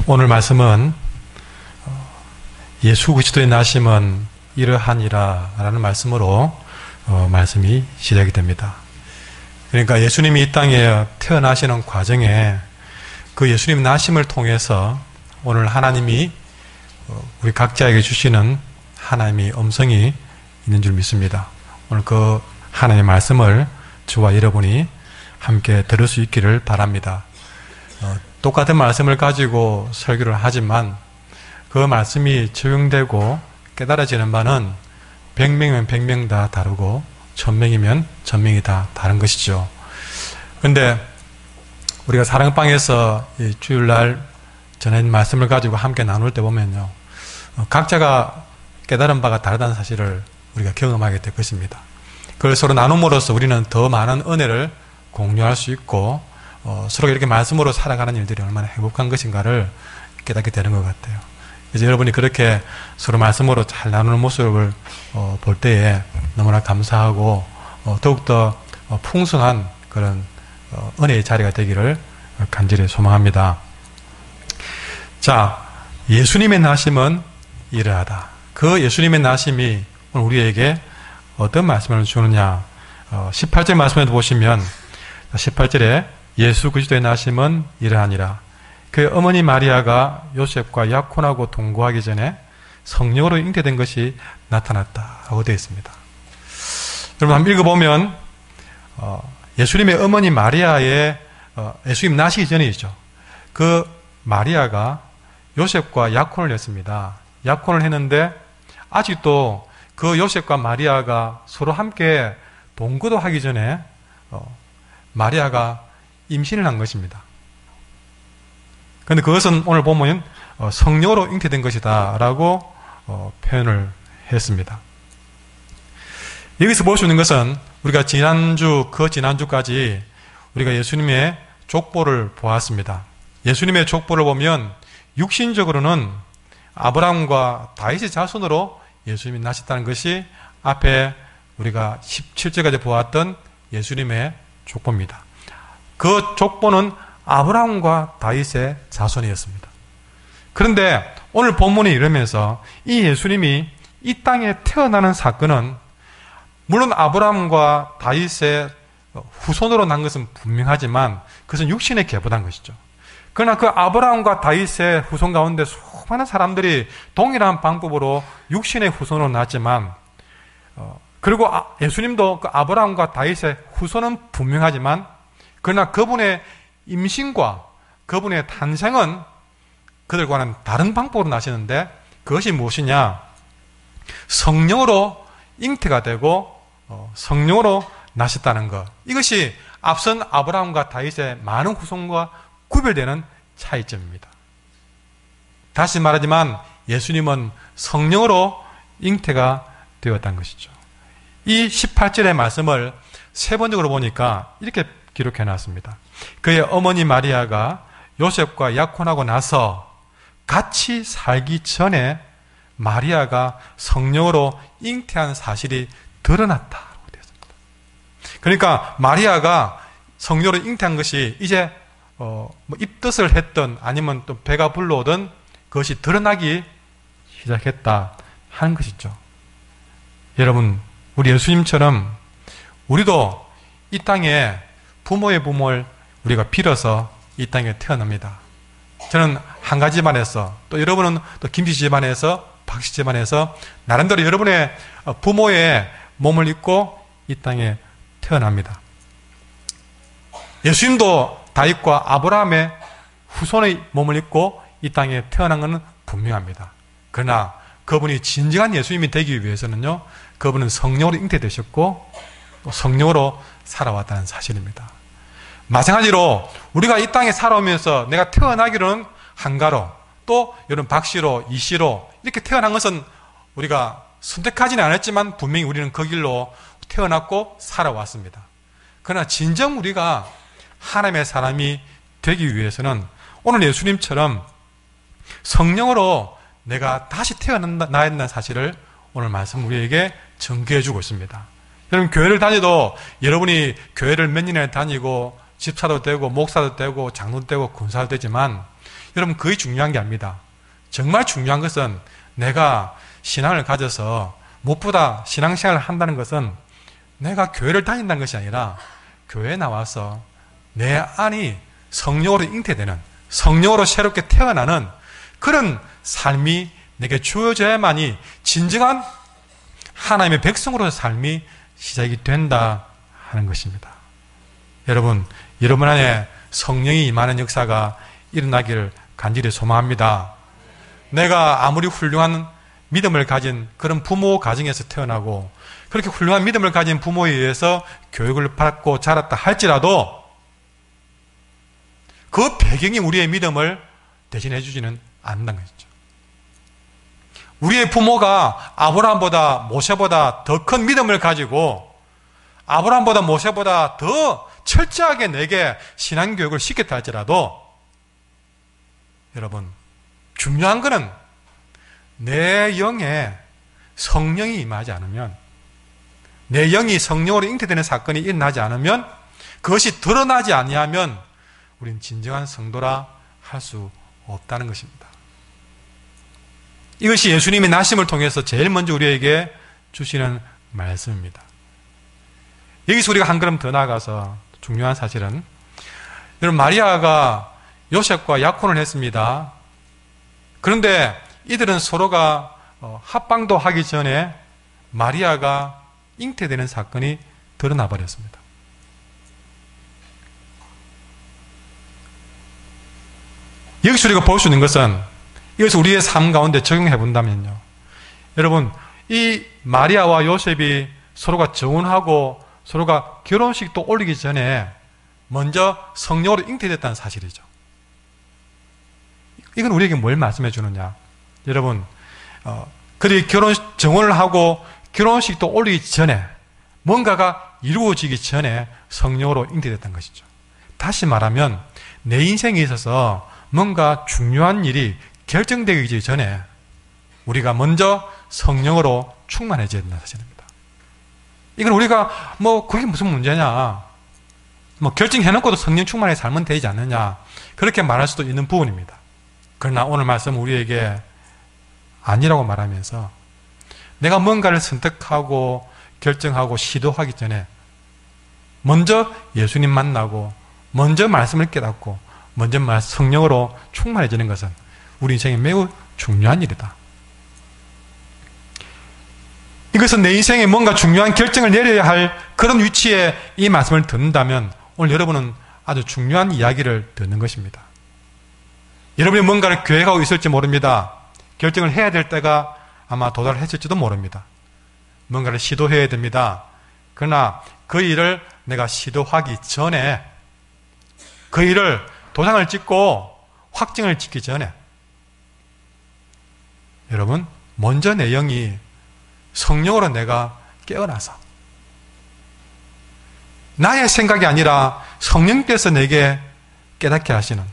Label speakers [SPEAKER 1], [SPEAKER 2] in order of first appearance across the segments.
[SPEAKER 1] 오늘 말씀은 예수 그리스도의 나심은 이러하니라 라는 말씀으로 말씀이 시작이 됩니다. 그러니까 예수님이 이 땅에 태어나시는 과정에 그 예수님 나심을 통해서 오늘 하나님이 우리 각자에게 주시는 하나님의 음성이 있는 줄 믿습니다. 오늘 그 하나님의 말씀을 저와 여러분이 함께 들을 수 있기를 바랍니다. 똑같은 말씀을 가지고 설교를 하지만 그 말씀이 적용되고 깨달아지는 바는 100명이면 100명 다 다르고 1000명이면 1000명이 다 다른 것이죠. 그런데 우리가 사랑방에서 주일날 전해진 말씀을 가지고 함께 나눌 때 보면요, 각자가 깨달은 바가 다르다는 사실을 우리가 경험하게 될 것입니다. 그걸 서로 나눔으로써 우리는 더 많은 은혜를 공유할 수 있고 서로 이렇게 말씀으로 살아가는 일들이 얼마나 행복한 것인가를 깨닫게 되는 것 같아요. 그래서 여러분이 그렇게 서로 말씀으로 잘 나누는 모습을 볼 때에 너무나 감사하고 더욱더 풍성한 그런 은혜의 자리가 되기를 간절히 소망합니다. 자, 예수님의 나심은 이러하다. 그 예수님의 나심이 오늘 우리에게 어떤 말씀을 주느냐. 18절 말씀에도 보시면 18절에 예수 그리스도의 나심은 이러하니라. 그의 어머니 마리아가 요셉과 약혼하고 동거하기 전에 성령으로 잉태된 것이 나타났다고 되어 있습니다. 여러분 한번 읽어보면 예수님의 어머니 마리아의 예수님 나시기 전이죠. 그 마리아가 요셉과 약혼을 했습니다. 약혼을 했는데 아직도 그 요셉과 마리아가 서로 함께 동거도 하기 전에 마리아가 임신을 한 것입니다. 그런데 그것은 오늘 보면 성령으로 잉태된 것이다 라고 표현을 했습니다. 여기서 볼 수 있는 것은 우리가 지난주까지 우리가 예수님의 족보를 보았습니다. 예수님의 족보를 보면 육신적으로는 아브라함과 다윗의 자손으로 예수님이 나셨다는 것이 앞에 우리가 17절까지 보았던 예수님의 족보입니다. 그 족보는 아브라함과 다윗의 자손이었습니다. 그런데 오늘 본문이 이러면서 이 예수님이 이 땅에 태어나는 사건은 물론 아브라함과 다윗의 후손으로 난 것은 분명하지만 그것은 육신에 계보된 것이죠. 그러나 그 아브라함과 다윗의 후손 가운데 수많은 사람들이 동일한 방법으로 육신의 후손으로 났지만 그리고 예수님도 그 아브라함과 다윗의 후손은 분명하지만 그러나 그분의 임신과 그분의 탄생은 그들과는 다른 방법으로 나시는데 그것이 무엇이냐? 성령으로 잉태가 되고 성령으로 나셨다는 것. 이것이 앞선 아브라함과 다윗의 많은 후손과 구별되는 차이점입니다. 다시 말하지만 예수님은 성령으로 잉태가 되었다는 것이죠. 이 18절의 말씀을 세번적으로 보니까 이렇게 기록해 놨습니다. 그의 어머니 마리아가 요셉과 약혼하고 나서 같이 살기 전에 마리아가 성령으로 잉태한 사실이 드러났다고 되었습니다. 그러니까 마리아가 성령으로 잉태한 것이 이제 입덧을 했던 아니면 또 배가 불러오던 그것이 드러나기 시작했다 하는 것이죠. 여러분, 우리 예수님처럼 우리도 이 땅에 부모의 부모를 우리가 빌어서 이 땅에 태어납니다. 저는 한 가지 집안에서 또 여러분은 또 김씨 집안에서 박씨 집안에서 나름대로 여러분의 부모의 몸을 입고 이 땅에 태어납니다. 예수님도 다윗과 아브라함의 후손의 몸을 입고 이 땅에 태어난 것은 분명합니다. 그러나 그분이 진정한 예수님이 되기 위해서는요, 그분은 성령으로 잉태되셨고 또 성령으로 살아왔다는 사실입니다. 마찬가지로 우리가 이 땅에 살아오면서 내가 태어나기로는 한가로 또 여러분 박씨로 이씨로 이렇게 태어난 것은 우리가 선택하지는 않았지만 분명히 우리는 그 길로 태어났고 살아왔습니다. 그러나 진정 우리가 하나님의 사람이 되기 위해서는 오늘 예수님처럼 성령으로 내가 다시 태어나야 한다는 사실을 오늘 말씀 우리에게 전개해 주고 있습니다. 여러분 교회를 다녀도 여러분이 교회를 몇 년이나 다니고 집사도 되고 목사도 되고 장로도 되고 군사도 되지만 여러분 그게 중요한 게 아닙니다. 정말 중요한 것은 내가 신앙을 가져서 무엇보다 신앙생활을 한다는 것은 내가 교회를 다닌다는 것이 아니라 교회에 나와서 내 안이 성령으로 잉태되는, 성령으로 새롭게 태어나는 그런 삶이 내게 주어져야만이 진정한 하나님의 백성으로의 삶이 시작이 된다 하는 것입니다. 여러분 안에 성령이 임하는 역사가 일어나기를 간절히 소망합니다. 내가 아무리 훌륭한 믿음을 가진 그런 부모 가정에서 태어나고 그렇게 훌륭한 믿음을 가진 부모에 의해서 교육을 받고 자랐다 할지라도 그 배경이 우리의 믿음을 대신해 주지는 않는다는 것이죠. 우리의 부모가 아브라함보다 모세보다 더 큰 믿음을 가지고 아브라함보다 모세보다 더 철저하게 내게 신앙교육을 시켰다 할지라도 여러분 중요한 것은 내 영에 성령이 임하지 않으면, 내 영이 성령으로 잉태되는 사건이 일어나지 않으면, 그것이 드러나지 아니하면 우리는 진정한 성도라 할 수 없다는 것입니다. 이것이 예수님의 나심을 통해서 제일 먼저 우리에게 주시는 말씀입니다. 여기서 우리가 한 걸음 더 나아가서 중요한 사실은, 여러분 마리아가 요셉과 약혼을 했습니다. 그런데 이들은 서로가 합방도 하기 전에 마리아가 잉태되는 사건이 드러나 버렸습니다. 여기서 우리가 볼 수 있는 것은 이것을 우리의 삶 가운데 적용해 본다면요, 여러분 이 마리아와 요셉이 서로가 정혼하고 서로가 결혼식도 올리기 전에 먼저 성령으로 잉태됐다는 사실이죠. 이건 우리에게 뭘 말씀해 주느냐, 여러분 그들이 정혼을 하고 결혼식도 올리기 전에 뭔가가 이루어지기 전에 성령으로 잉태됐다는 것이죠. 다시 말하면 내 인생에 있어서 뭔가 중요한 일이 결정되기 전에 우리가 먼저 성령으로 충만해져야 된다는 사실입니다. 이건 우리가 그게 무슨 문제냐, 결정해놓고도 성령 충만하게 살면 되지 않느냐, 그렇게 말할 수도 있는 부분입니다. 그러나 오늘 말씀은 우리에게 아니라고 말하면서 내가 뭔가를 선택하고 결정하고 시도하기 전에 먼저 예수님 만나고 먼저 말씀을 깨닫고 먼저 성령으로 충만해지는 것은 우리 인생에 매우 중요한 일이다. 이것은 내 인생에 뭔가 중요한 결정을 내려야 할 그런 위치에 이 말씀을 듣는다면 오늘 여러분은 아주 중요한 이야기를 듣는 것입니다. 여러분이 뭔가를 계획하고 있을지 모릅니다. 결정을 해야 될 때가 아마 도달했을지도 모릅니다. 뭔가를 시도해야 됩니다. 그러나 그 일을 내가 시도하기 전에, 그 일을 도장을 찍고 확증을 짓기 전에 여러분 먼저 내 영이 성령으로 내가 깨어나서 나의 생각이 아니라 성령께서 내게 깨닫게 하시는,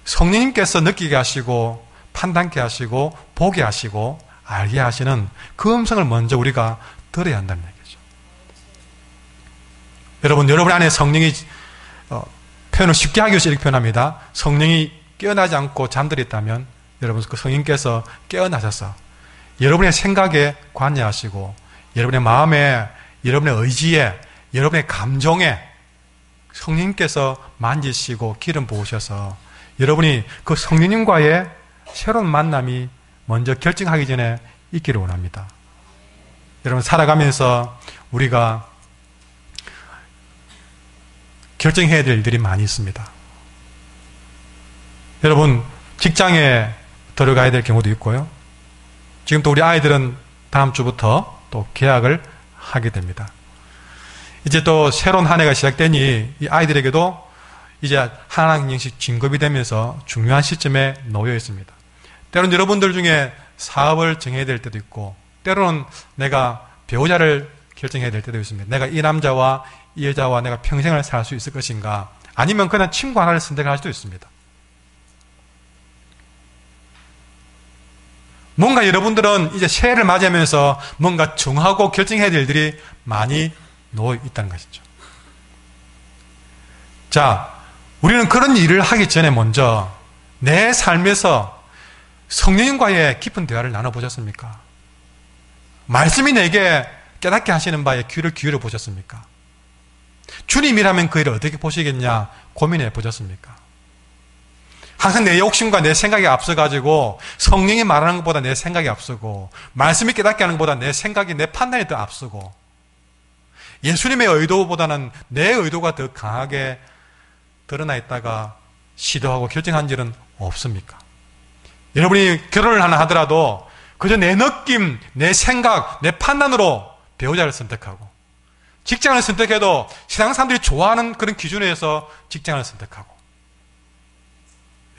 [SPEAKER 1] 성령님께서 느끼게 하시고 판단케 하시고 보게 하시고 알게 하시는 그 음성을 먼저 우리가 들어야 한다는 얘기죠. 여러분 안에 성령이 표현을 쉽게 하기 위해서 이렇게 표현합니다. 성령이 깨어나지 않고 잠들어 있다면 여러분 그 성령께서 깨어나셔서 여러분의 생각에 관여하시고 여러분의 마음에, 여러분의 의지에, 여러분의 감정에 성령님께서 만지시고 기름 부으셔서 여러분이 그 성령님과의 새로운 만남이 먼저 결정하기 전에 있기를 원합니다. 여러분 살아가면서 우리가 결정해야 될 일들이 많이 있습니다. 여러분 직장에 들어가야 될 경우도 있고요. 지금 또 우리 아이들은 다음 주부터 또 계약을 하게 됩니다. 이제 또 새로운 한 해가 시작되니 이 아이들에게도 이제 한 학년씩 진급이 되면서 중요한 시점에 놓여 있습니다. 때로는 여러분들 중에 사업을 정해야 될 때도 있고, 때로는 내가 배우자를 결정해야 될 때도 있습니다. 내가 이 남자와 이 여자와 내가 평생을 살 수 있을 것인가, 아니면 그냥 친구 하나를 선택할 수도 있습니다. 뭔가 여러분들은 이제 새해를 맞이하면서 뭔가 정하고 결정해야 될 일들이 많이 놓여 있다는 것이죠. 자, 우리는 그런 일을 하기 전에 먼저 내 삶에서 성령님과의 깊은 대화를 나눠보셨습니까? 말씀이 내게 깨닫게 하시는 바에 귀를 기울여 보셨습니까? 주님이라면 그 일을 어떻게 보시겠냐 고민해 보셨습니까? 항상 내 욕심과 내 생각이 앞서가지고 성령이 말하는 것보다 내 생각이 앞서고 말씀이 깨닫게 하는 것보다 내 생각이 내 판단이 더 앞서고 예수님의 의도보다는 내 의도가 더 강하게 드러나 있다가 시도하고 결정한 일은 없습니까? 여러분이 결혼을 하나 하더라도 그저 내 느낌, 내 생각, 내 판단으로 배우자를 선택하고 직장을 선택해도 세상 사람들이 좋아하는 그런 기준에서 직장을 선택하고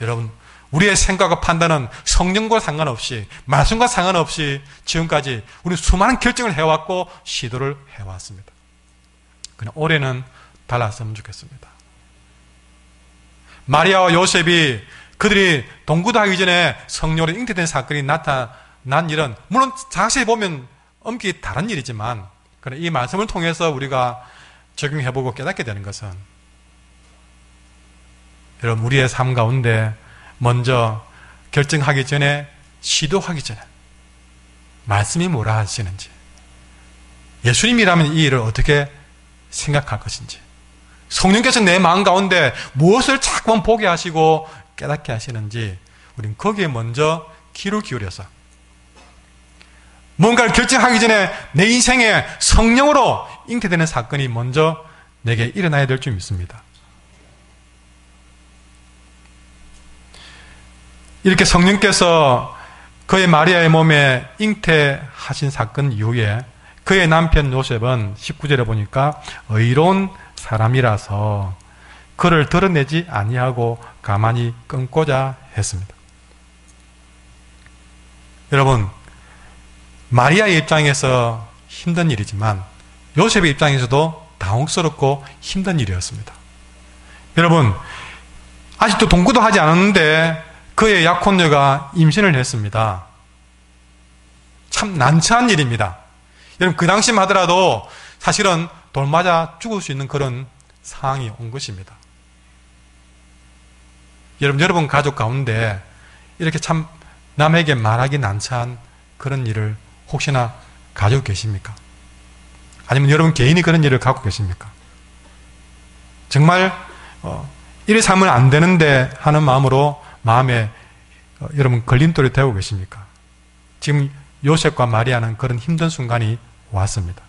[SPEAKER 1] 여러분, 우리의 생각과 판단은 성령과 상관없이 말씀과 상관없이 지금까지 우리 수많은 결정을 해왔고 시도를 해왔습니다. 그냥 올해는 달랐으면 좋겠습니다. 마리아와 요셉이 그들이 동거도 하기 전에 성령으로 잉태된 사건이 나타난 일은 물론 자세히 보면 엄격히 다른 일이지만 이 말씀을 통해서 우리가 적용해보고 깨닫게 되는 것은 여러분 우리의 삶 가운데 먼저 결정하기 전에 시도하기 전에 말씀이 뭐라 하시는지 예수님이라면 이 일을 어떻게 생각할 것인지 성령께서 내 마음 가운데 무엇을 자꾸만 보게 하시고 깨닫게 하시는지 우리는 거기에 먼저 귀를 기울여서 뭔가를 결정하기 전에 내 인생에 성령으로 잉태되는 사건이 먼저 내게 일어나야 될 줄 믿습니다. 이렇게 성령께서 그의 마리아의 몸에 잉태하신 사건 이후에 그의 남편 요셉은 19절에 보니까 의로운 사람이라서 그를 드러내지 아니하고 가만히 끊고자 했습니다. 여러분, 마리아의 입장에서 힘든 일이지만 요셉의 입장에서도 당혹스럽고 힘든 일이었습니다. 여러분, 아직도 동거도 하지 않았는데 그의 약혼녀가 임신을 했습니다. 참 난처한 일입니다. 여러분, 그 당시만 하더라도 사실은 돌 맞아 죽을 수 있는 그런 상황이 온 것입니다. 여러분 가족 가운데 이렇게 참 남에게 말하기 난처한 그런 일을 혹시나 가지고 계십니까? 아니면 여러분 개인이 그런 일을 갖고 계십니까? 정말 이래 살면 안 되는데 하는 마음으로 마음에 여러분 걸림돌이 되고 계십니까? 지금 요셉과 마리아는 그런 힘든 순간이 왔습니다.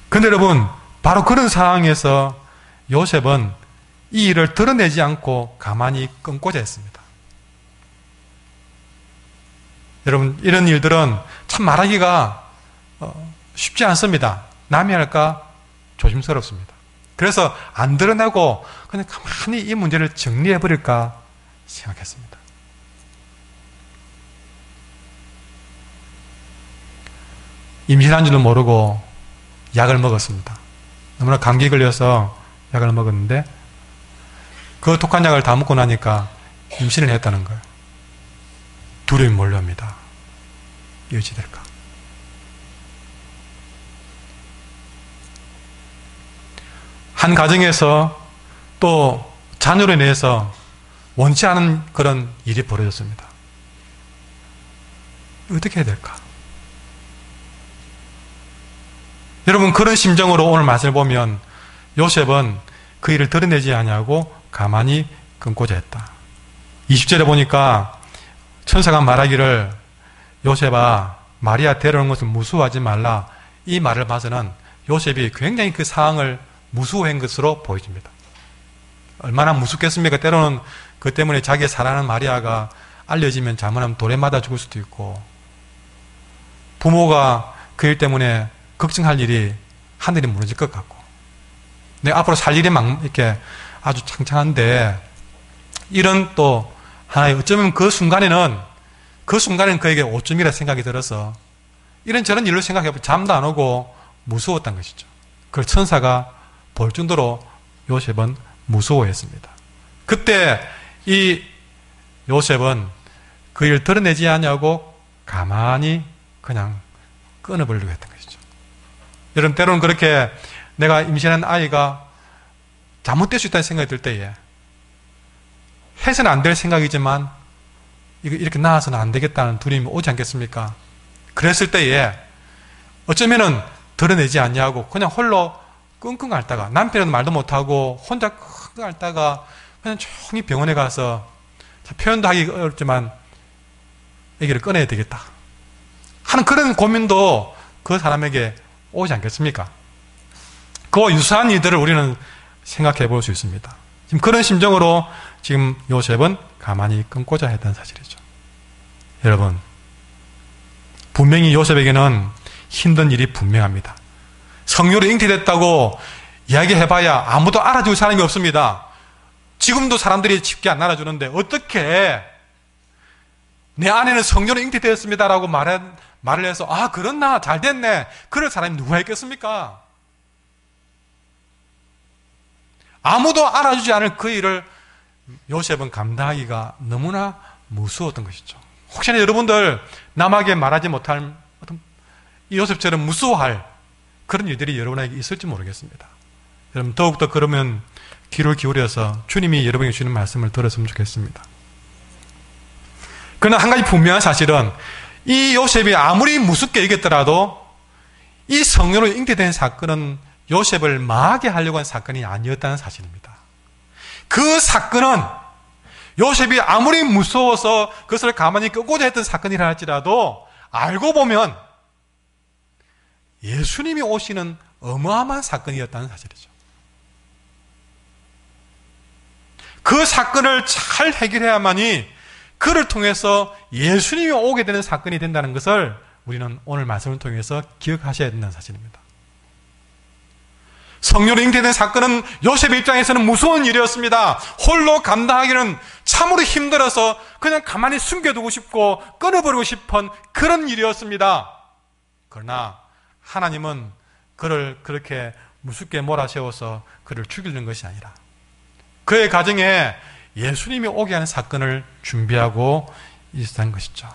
[SPEAKER 1] 그런데 여러분 바로 그런 상황에서 요셉은 이 일을 드러내지 않고 가만히 끊고자 했습니다. 여러분 이런 일들은 참 말하기가 쉽지 않습니다. 남이 할까 조심스럽습니다. 그래서 안 드러내고 그냥 가만히 이 문제를 정리해버릴까 생각했습니다. 임신한 줄도 모르고 약을 먹었습니다. 너무나 감기 걸려서 약을 먹었는데 그 독한 약을 다 먹고 나니까 임신을 했다는 거예요. 두려움이 몰려옵니다. 어찌 될까? 한 가정에서 또 자녀로 인해서 원치 않은 그런 일이 벌어졌습니다. 어떻게 해야 될까? 여러분 그런 심정으로 오늘 말씀을 보면 요셉은 그 일을 드러내지 아니하고 가만히 끊고자 했다. 20절에 보니까 천사가 말하기를 요셉아 마리아 데려오는 것을 무수하지 말라. 이 말을 봐서는 요셉이 굉장히 그 상황을 무수한 것으로 보여집니다. 얼마나 무섭겠습니까? 때로는 그 때문에 자기 사랑하는 마리아가 알려지면 잘못하면 돌에 맞아 죽을 수도 있고 부모가 그 일 때문에 걱정할 일이 하늘이 무너질 것 같고 내가 앞으로 살 일이 이렇게 아주 창창한데 이런 또 하나의 어쩌면 그 순간에는 그에게 오점이라 생각이 들어서 이런저런 일로 생각해보면 잠도 안 오고 무서웠던 것이죠. 그걸 천사가 볼 정도로 요셉은 무서워했습니다. 그때 이 요셉은 그 일을 드러내지 않냐고 가만히 그냥 끊어버리려고 했던 것이죠. 여러분 때로는 그렇게 내가 임신한 아이가 잘못될 수 있다는 생각이 들 때에 해서는 안 될 생각이지만 이렇게 나아서는 안 되겠다는 두려움이 오지 않겠습니까? 그랬을 때에 어쩌면은 드러내지 않냐고 그냥 홀로 끙끙 앓다가 남편은 말도 못하고 혼자 끙끙 앓다가 그냥 조용히 병원에 가서 표현도 하기 어렵지만 아기를 꺼내야 되겠다 하는 그런 고민도 그 사람에게 오지 않겠습니까? 그와 유사한 일들을 우리는 생각해 볼 수 있습니다. 지금 그런 심정으로 지금 요셉은 가만히 끊고자 했던 사실이죠. 여러분, 분명히 요셉에게는 힘든 일이 분명합니다. 성녀로 잉태됐다고 이야기해봐야 아무도 알아줄 사람이 없습니다. 지금도 사람들이 쉽게 안 알아주는데 어떻게 내 아내는 성녀로 잉태되었습니다라고 말을 해서 아 그렇나 잘 됐네 그럴 사람이 누가 있겠습니까? 아무도 알아주지 않을 그 일을 요셉은 감당하기가 너무나 무서웠던 것이죠. 혹시나 여러분들 남에게 말하지 못할 이 요셉처럼 무서워할 그런 일들이 여러분에게 있을지 모르겠습니다. 여러분 더욱더 그러면 귀를 기울여서 주님이 여러분에게 주는 말씀을 들었으면 좋겠습니다. 그러나 한 가지 분명한 사실은 이 요셉이 아무리 무섭게 여겼더라도 이 성녀로 잉태된 사건은 요셉을 망하게 하려고 한 사건이 아니었다는 사실입니다. 그 사건은 요셉이 아무리 무서워서 그것을 가만히 끄고자 했던 사건이라 할지라도 알고 보면 예수님이 오시는 어마어마한 사건이었다는 사실이죠. 그 사건을 잘 해결해야만이 그를 통해서 예수님이 오게 되는 사건이 된다는 것을 우리는 오늘 말씀을 통해서 기억하셔야 된다는 사실입니다. 성녀로 잉태된 사건은 요셉의 입장에서는 무서운 일이었습니다. 홀로 감당하기는 참으로 힘들어서 그냥 가만히 숨겨두고 싶고 끊어버리고 싶은 그런 일이었습니다. 그러나 하나님은 그를 그렇게 무섭게 몰아세워서 그를 죽이는 것이 아니라 그의 가정에 예수님이 오게 하는 사건을 준비하고 있었던 것이죠.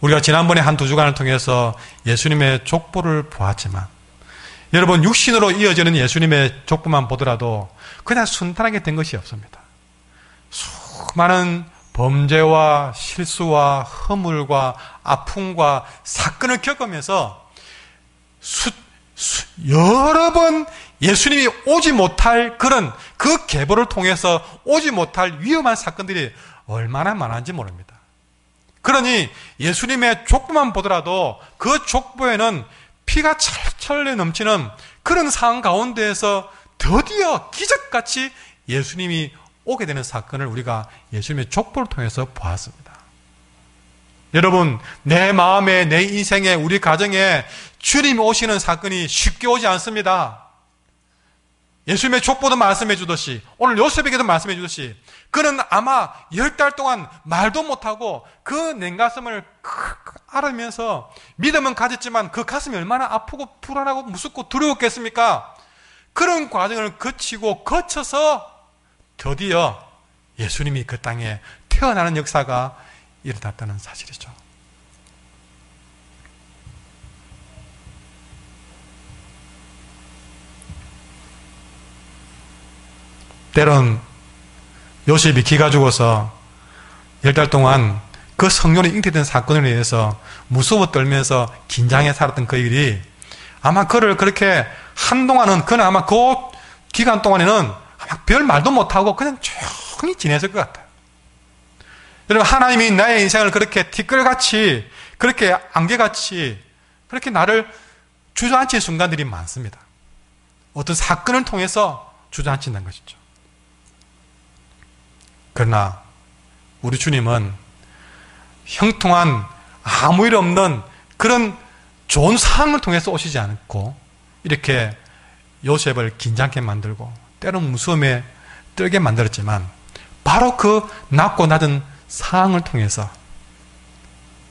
[SPEAKER 1] 우리가 지난번에 한 2주간을 통해서 예수님의 족보를 보았지만 여러분 육신으로 이어지는 예수님의 족보만 보더라도 그냥 순탄하게 된 것이 없습니다. 수많은 범죄와 실수와 허물과 아픔과 사건을 겪으면서 여러 번 예수님이 오지 못할 그런 그 계보를 통해서 오지 못할 위험한 사건들이 얼마나 많은지 모릅니다. 그러니 예수님의 족보만 보더라도 그 족보에는 피가 철철 넘치는 그런 상황 가운데에서 드디어 기적같이 예수님이 오게 되는 사건을 우리가 예수님의 족보를 통해서 보았습니다. 여러분, 내 마음에, 내 인생에, 우리 가정에 주님이 오시는 사건이 쉽게 오지 않습니다. 예수님의 족보도 말씀해 주듯이 오늘 요셉에게도 말씀해 주듯이 그는 아마 10달 동안 말도 못하고 그 냉가슴을 앓으면서 믿음은 가졌지만 그 가슴이 얼마나 아프고 불안하고 무섭고 두려웠겠습니까? 그런 과정을 거쳐서 드디어 예수님이 그 땅에 태어나는 역사가 일어났다는 사실이죠. 때론 요셉이 기가 죽어서 10달 동안 그 성령이 잉태된 사건에 의해서 무서워 떨면서 긴장해 살았던 그 일이 아마 그를 그렇게 한동안은 그는 아마 그 기간 동안에는 아마 별 말도 못하고 그냥 조용히 지냈을 것 같아요. 여러분, 하나님이 나의 인생을 그렇게 티끌같이 그렇게 안개같이 그렇게 나를 주저앉힐 순간들이 많습니다. 어떤 사건을 통해서 주저앉힌다는 것이죠. 그러나 우리 주님은 형통한 아무 일 없는 그런 좋은 상황을 통해서 오시지 않고 이렇게 요셉을 긴장하게 만들고 때론 무서움에 떨게 만들었지만 바로 그 낮고 낮은 상황을 통해서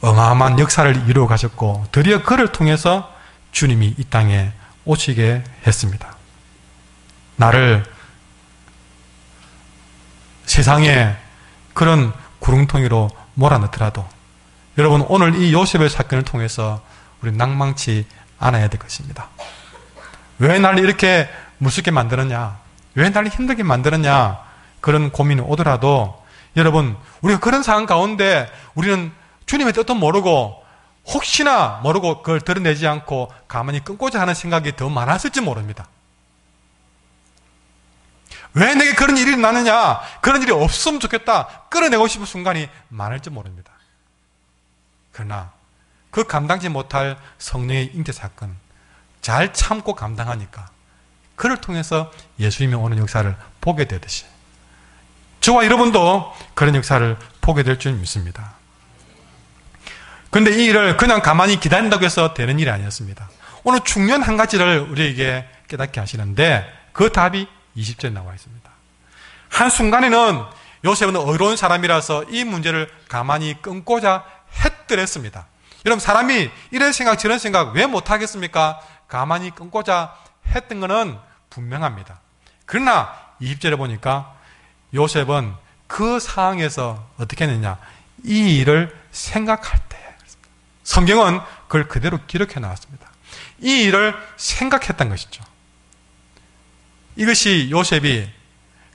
[SPEAKER 1] 어마어마한 역사를 이루어 가셨고 드디어 그를 통해서 주님이 이 땅에 오시게 했습니다. 나를 세상에 그런 구렁텅이로 몰아넣더라도 여러분 오늘 이 요셉의 사건을 통해서 우리 낭망치 않아야 될 것입니다. 왜 나를 이렇게 무섭게 만드느냐? 왜 나를 힘들게 만들었냐, 그런 고민이 오더라도 여러분, 우리가 그런 상황 가운데 우리는 주님의 뜻도 모르고 혹시나 모르고 그걸 드러내지 않고 가만히 끊고자 하는 생각이 더 많았을지 모릅니다. 왜 내게 그런 일이 나느냐, 그런 일이 없으면 좋겠다, 끌어내고 싶은 순간이 많을지 모릅니다. 그러나 그 감당지 못할 성령의 잉태 사건 잘 참고 감당하니까 그를 통해서 예수님이 오는 역사를 보게 되듯이 저와 여러분도 그런 역사를 보게 될 줄 믿습니다. 그런데 이 일을 그냥 가만히 기다린다고 해서 되는 일이 아니었습니다. 오늘 중요한 한 가지를 우리에게 깨닫게 하시는데 그 답이 20절에 나와 있습니다. 한순간에는 요셉은 어려운 사람이라서 이 문제를 가만히 끊고자 했더랬습니다. 여러분, 사람이 이런 생각 저런 생각 왜 못하겠습니까? 가만히 끊고자 했던 것은 분명합니다. 그러나 20절에 보니까 요셉은 그 상황에서 어떻게 했느냐, 이 일을 생각할 때, 성경은 그걸 그대로 기록해 나왔습니다. 이 일을 생각했던 것이죠. 이것이 요셉이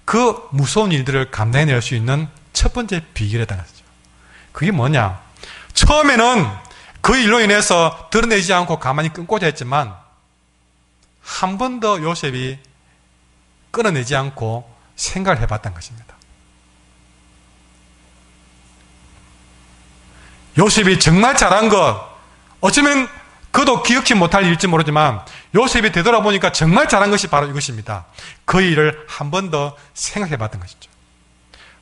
[SPEAKER 1] 그 무서운 일들을 감당해낼 수 있는 첫 번째 비결이라는 것이죠. 그게 뭐냐, 처음에는 그 일로 인해서 드러내지 않고 가만히 끊고자 했지만 한 번 더 요셉이 끊어내지 않고 생각을 해봤던 것입니다. 요셉이 정말 잘한 것, 어쩌면 그도 기억지 못할 일일지 모르지만 요셉이 되돌아보니까 정말 잘한 것이 바로 이것입니다. 그 일을 한 번 더 생각해봤던 것이죠.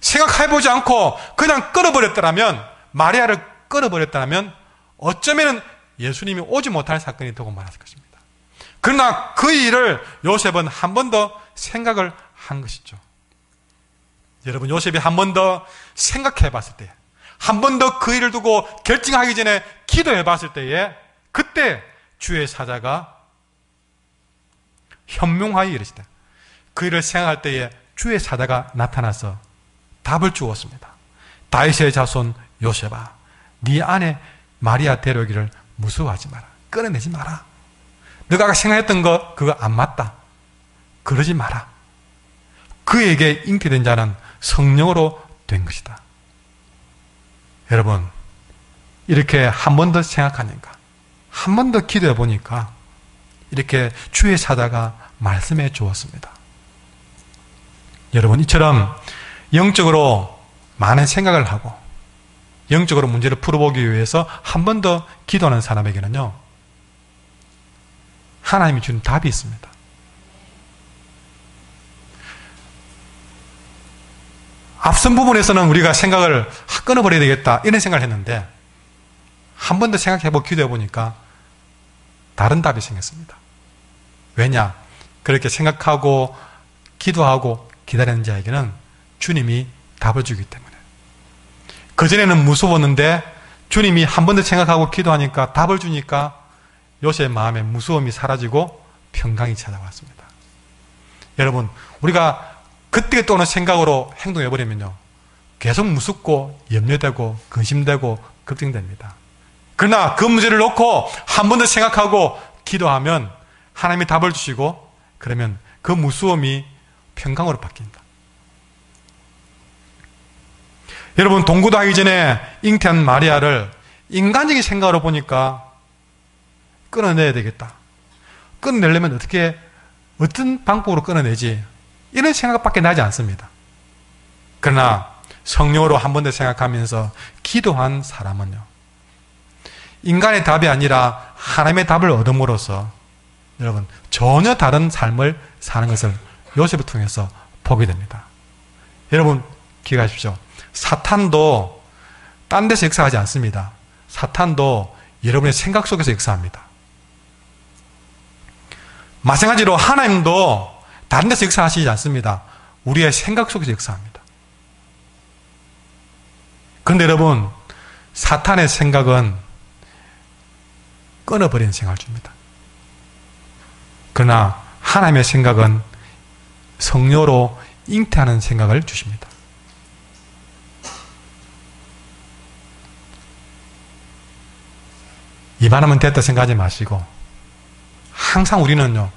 [SPEAKER 1] 생각해보지 않고 그냥 끊어버렸더라면, 마리아를 끊어버렸더라면 어쩌면 예수님이 오지 못할 사건이 되고 말았을 것입니다. 그러나 그 일을 요셉은 한 번 더 생각을 한 것이죠. 여러분, 요셉이 한 번 더 생각해 봤을 때, 한 번 더 그 일을 두고 결정하기 전에 기도해 봤을 때에, 그때 주의 사자가 현명하여 이르시되, 그 일을 생각할 때에 주의 사자가 나타나서 답을 주었습니다. 다윗의 자손 요셉아, 네 아내 마리아 데려오기를 무서워하지 마라. 끊어내지 마라. 너가 생각했던 거 그거 안 맞다. 그러지 마라. 그에게 잉태된 자는 성령으로 된 것이다. 여러분, 이렇게 한 번 더 생각하니까, 한 번 더 기도해 보니까 이렇게 주의 사자가 말씀해 주었습니다. 여러분, 이처럼 영적으로 많은 생각을 하고 영적으로 문제를 풀어보기 위해서 한 번 더 기도하는 사람에게는요, 하나님이 주는 답이 있습니다. 앞선 부분에서는 우리가 생각을 끊어버려야 되겠다 이런 생각을 했는데 한 번 더 생각해보고 기도해보니까 다른 답이 생겼습니다. 왜냐? 그렇게 생각하고 기도하고 기다리는 자에게는 주님이 답을 주기 때문에. 그전에는 무서웠는데 주님이 한 번 더 생각하고 기도하니까 답을 주니까 요셉의 마음에 무서움이 사라지고 평강이 찾아왔습니다. 여러분, 우리가 그때 또 오는 생각으로 행동해버리면요, 계속 무섭고 염려되고 근심되고 걱정됩니다. 그러나 그 문제를 놓고 한 번 더 생각하고 기도하면 하나님이 답을 주시고, 그러면 그 무서움이 평강으로 바뀐다. 여러분, 동구도 하기 전에 잉태한 마리아를 인간적인 생각으로 보니까 끊어내야 되겠다. 끊어내려면 어떤 방법으로 끊어내지? 이런 생각밖에 나지 않습니다. 그러나 성령으로 한 번 더 생각하면서 기도한 사람은요, 인간의 답이 아니라 하나님의 답을 얻음으로써 여러분 전혀 다른 삶을 사는 것을 요셉을 통해서 보게 됩니다. 여러분 기억하십시오. 사탄도 딴 데서 역사하지 않습니다. 사탄도 여러분의 생각 속에서 역사합니다. 마찬가지로 하나님도 다른 데서 역사하시지 않습니다. 우리의 생각 속에서 역사합니다. 그런데 여러분, 사탄의 생각은 끊어버리는 생각을 줍니다. 그러나 하나님의 생각은 성령으로 잉태하는 생각을 주십니다. 이만하면 됐다 생각하지 마시고, 항상 우리는요,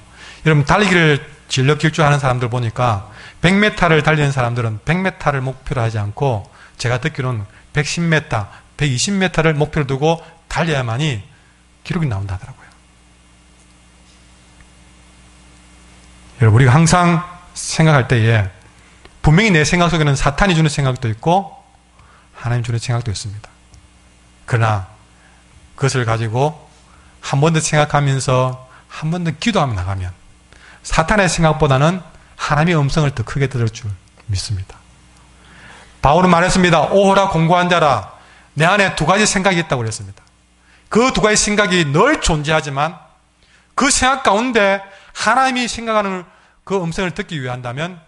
[SPEAKER 1] 여러분 달리기를 진력 질주하는 사람들 보니까 100m를 달리는 사람들은 100m를 목표로 하지 않고 제가 듣기로는 110m, 120m를 목표로 두고 달려야만이 기록이 나온다 하더라고요. 여러분, 우리가 항상 생각할 때에 분명히 내 생각 속에는 사탄이 주는 생각도 있고 하나님 주는 생각도 있습니다. 그러나 그것을 가지고 한 번 더 생각하면서 한 번 더 기도하며 나가면 사탄의 생각보다는 하나님의 음성을 더 크게 들을 줄 믿습니다. 바울은 말했습니다. 오호라 공고한 자라, 내 안에 두 가지 생각이 있다고 그랬습니다. 그 두 가지 생각이 늘 존재하지만 그 생각 가운데 하나님이 생각하는 그 음성을 듣기 위한다면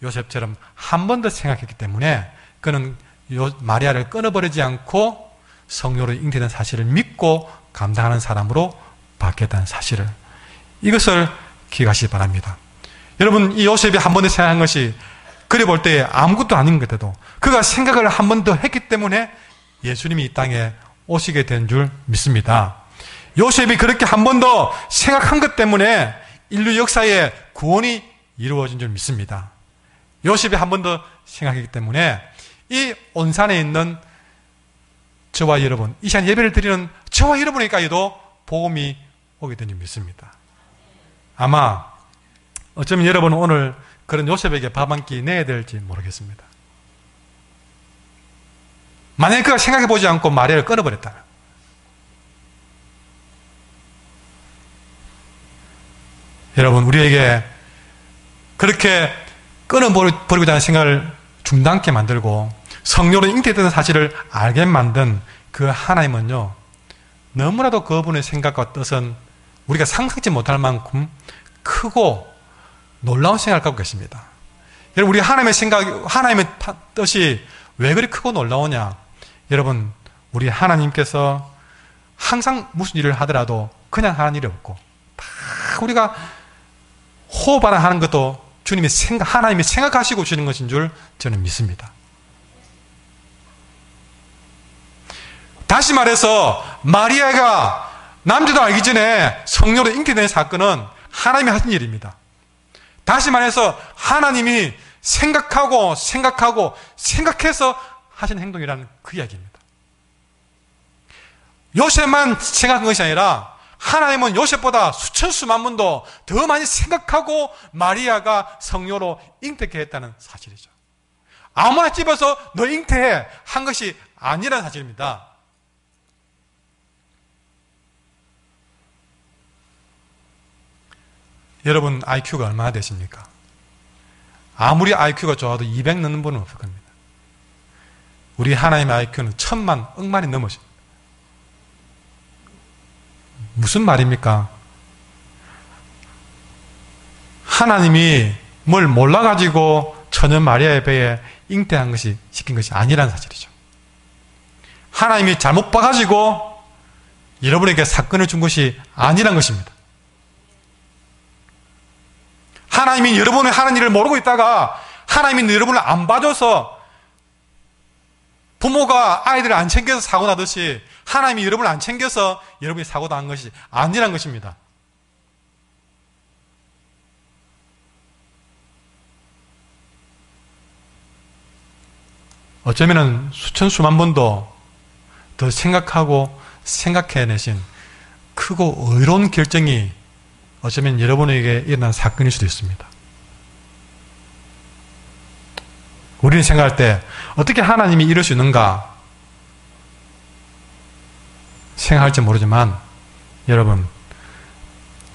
[SPEAKER 1] 요셉처럼 한 번 더 생각했기 때문에 그는 마리아를 끊어버리지 않고 성령으로 잉태된 사실을 믿고 감당하는 사람으로 바뀌었다는 사실을, 이것을 기억하시기 바랍니다. 여러분, 이 요셉이 한 번 더 생각한 것이 그래 볼 때에 아무것도 아닌 것에도 그가 생각을 한 번 더 했기 때문에 예수님이 이 땅에 오시게 된 줄 믿습니다. 요셉이 그렇게 한 번 더 생각한 것 때문에 인류 역사에 구원이 이루어진 줄 믿습니다. 요셉이 한 번 더 생각했기 때문에 이 온산에 있는 저와 여러분, 이 시간 예배를 드리는 저와 여러분에게까지도 복음이 오게 된 줄 믿습니다. 아마 어쩌면 여러분은 오늘 그런 요셉에게 밥 한 끼 내야 될지 모르겠습니다. 만약에 그가 생각해보지 않고 마리아를 끊어버렸다면, 여러분, 우리에게 그렇게 끊어버리고자 하는 생각을 중단케 만들고 성령으로 잉태되는 사실을 알게 만든 그 하나님은요, 너무나도 그분의 생각과 뜻은 우리가 상상치 못할 만큼 크고 놀라운 생각을 갖고 계십니다. 여러분, 우리 하나님의 생각, 하나님의 뜻이 왜 그리 크고 놀라우냐? 여러분, 우리 하나님께서 항상 무슨 일을 하더라도 그냥 하는 일이 없고, 다 우리가 호흡 하나 하는 것도 주님이 하나님이 생각하시고 주시는 것인 줄 저는 믿습니다. 다시 말해서 마리아가 남자도 알기 전에 성령으로 잉태된 사건은 하나님이 하신 일입니다. 다시 말해서 하나님이 생각해서 하신 행동이라는 그 이야기입니다. 요셉만 생각한 것이 아니라 하나님은 요셉보다 수천 수만 번도 더 많이 생각하고 마리아가 성령으로 잉태케 했다는 사실이죠. 아무나 집어서 너 잉태해 한 것이 아니라는 사실입니다. 여러분 IQ가 얼마나 되십니까? 아무리 IQ가 좋아도 200 넘는 분은 없을 겁니다. 우리 하나님의 IQ는 1000만, 억만이 넘으십니다. 무슨 말입니까? 하나님이 뭘 몰라가지고 처녀 마리아의 배에 잉태한 것이, 시킨 것이 아니라는 사실이죠. 하나님이 잘못 봐가지고 여러분에게 사건을 준 것이 아니라는 것입니다. 하나님이 여러분의 하는 일을 모르고 있다가 하나님이 여러분을 안 봐줘서 부모가 아이들을 안 챙겨서 사고 나듯이 하나님이 여러분을 안 챙겨서 여러분이 사고 난 것이 아니란 것입니다. 어쩌면 수천 수만 번도 더 생각하고 생각해내신 크고 의로운 결정이 어쩌면 여러분에게 일어난 사건일 수도 있습니다. 우리는 생각할 때 어떻게 하나님이 이럴 수 있는가 생각할지 모르지만 여러분,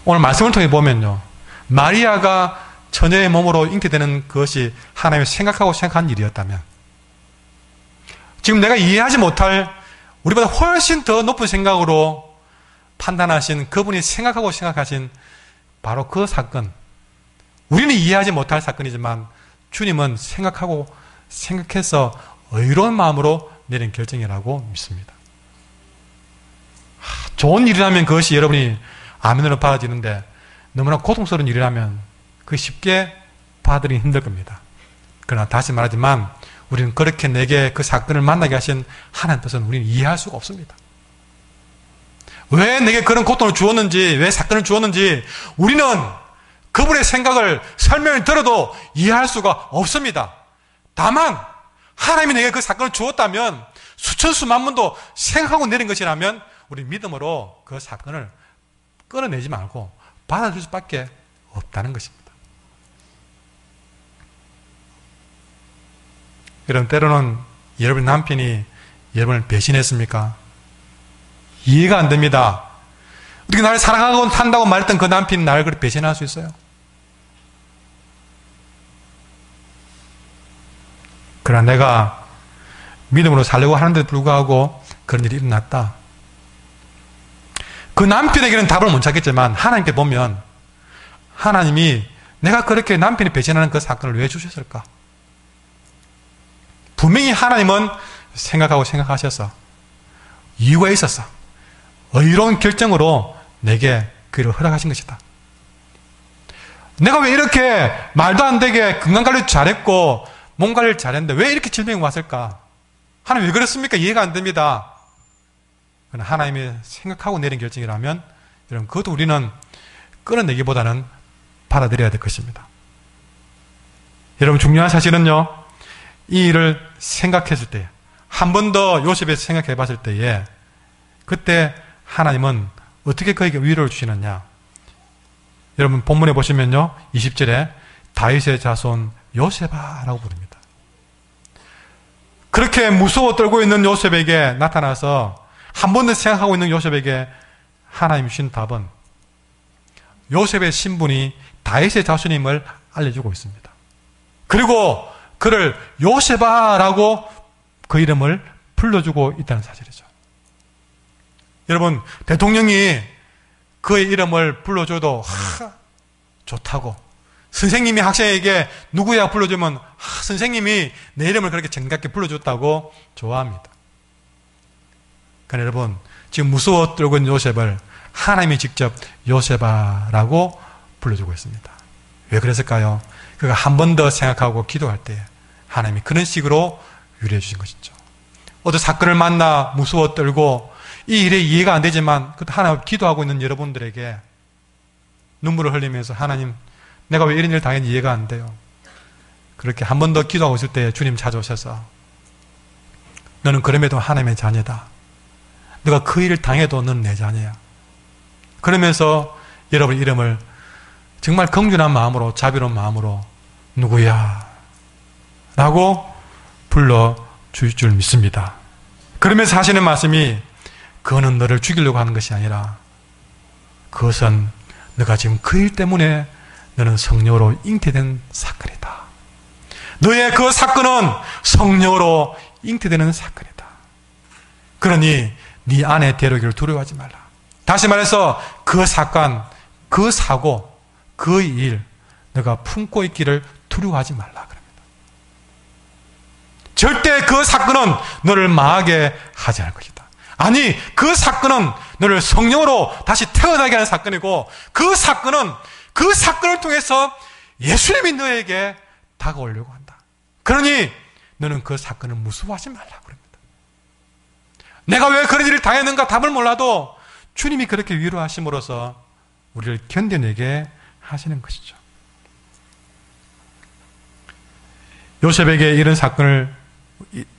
[SPEAKER 1] 오늘 말씀을 통해 보면요, 마리아가 처녀의 몸으로 잉태되는 것이 하나님이 생각한 일이었다면 지금 내가 이해하지 못할 우리보다 훨씬 더 높은 생각으로 판단하신 그분이 생각하신 바로 그 사건, 우리는 이해하지 못할 사건이지만 주님은 생각해서 의로운 마음으로 내린 결정이라고 믿습니다. 좋은 일이라면 그것이 여러분이 아멘으로 받아지는데 너무나 고통스러운 일이라면 그 쉽게 받아들이기 힘들 겁니다. 그러나 다시 말하지만 우리는 그렇게 내게 그 사건을 만나게 하신 하나님 뜻은 우리는 이해할 수가 없습니다. 왜 내게 그런 고통을 주었는지, 왜 사건을 주었는지 우리는 그분의 생각을 설명을 들어도 이해할 수가 없습니다. 다만 하나님이 내게 그 사건을 주었다면 수천 수만 번도 생각하고 내린 것이라면 우리 믿음으로 그 사건을 끌어내지 말고 받아줄 수밖에 없다는 것입니다. 여러분, 때로는 여러분 남편이 여러분을 배신했습니까? 이해가 안 됩니다. 어떻게 나를 사랑하고 한다고 말했던 그 남편이 나를 그렇게 배신할 수 있어요? 그러나 내가 믿음으로 살려고 하는데도 불구하고 그런 일이 일어났다. 그 남편에게는 답을 못 찾겠지만 하나님께 보면 하나님이 내가 그렇게 남편이 배신하는 그 사건을 왜 주셨을까? 분명히 하나님은 생각하셔서 이유가 있었어. 의로운 결정으로 내게 그 일을 허락하신 것이다. 내가 왜 이렇게 말도 안 되게 건강관리 잘했고 몸 관리를 잘했는데 왜 이렇게 질병이 왔을까? 하나님 왜 그랬습니까? 이해가 안 됩니다. 하나님이 생각하고 내린 결정이라면 여러분 그것도 우리는 끌어내기보다는 받아들여야 될 것입니다. 여러분 중요한 사실은요. 이 일을 생각했을 때 한 번 더 요셉에 생각해 봤을 때에 그때 하나님은 어떻게 그에게 위로를 주시느냐. 여러분 본문에 보시면요. 20절에 다윗의 자손 요셉아라고 부릅니다. 그렇게 무서워 떨고 있는 요셉에게 나타나서 한 번 더 생각하고 있는 요셉에게 하나님 주신 답은 요셉의 신분이 다윗의 자손임을 알려주고 있습니다. 그리고 그를 요셉아라고 그 이름을 불러주고 있다는 사실이죠. 여러분 대통령이 그의 이름을 불러줘도 좋다고 선생님이 학생에게 누구야 불러주면 선생님이 내 이름을 그렇게 정답게 불러줬다고 좋아합니다. 그러나 여러분 지금 무서워 떨고 있는 요셉을 하나님이 직접 요셉아라고 불러주고 있습니다. 왜 그랬을까요? 그가 한 번 더 생각하고 기도할 때 하나님이 그런 식으로 위로해 주신 것이죠. 어떤 사건을 만나 무서워 떨고 이 일에 이해가 안 되지만 하나님 기도하고 있는 여러분들에게 눈물을 흘리면서 하나님 내가 왜 이런 일을 당했는지 이해가 안 돼요. 그렇게 한 번 더 기도하고 있을 때 주님 찾아오셔서 너는 그럼에도 하나님의 자녀다. 너가 그 일을 당해도 너는 내 자녀야. 그러면서 여러분 이름을 정말 긍휼한 마음으로 자비로운 마음으로 누구야? 라고 불러줄 줄 믿습니다. 그러면서 하시는 말씀이 그거는 너를 죽이려고 하는 것이 아니라 그것은 너가 지금 그 일 때문에 너는 성령으로 잉태된 사건이다. 너의 그 사건은 성령으로 잉태되는 사건이다. 그러니 네 안에 데려오기를 두려워하지 말라. 다시 말해서 그 사건, 그 사고, 그 일 너가 품고 있기를 두려워하지 말라 그럽니다. 절대 그 사건은 너를 망하게 하지 않을 것이다. 아니 그 사건은 너를 성령으로 다시 태어나게 하는 사건이고 그 사건을 통해서 예수님이 너에게 다가오려고 한다. 그러니 너는 그 사건을 무서워하지 말라 그럽니다. 내가 왜 그런 일을 당했는가 답을 몰라도 주님이 그렇게 위로하심으로써 우리를 견뎌내게 하시는 것이죠. 요셉에게 이런 사건을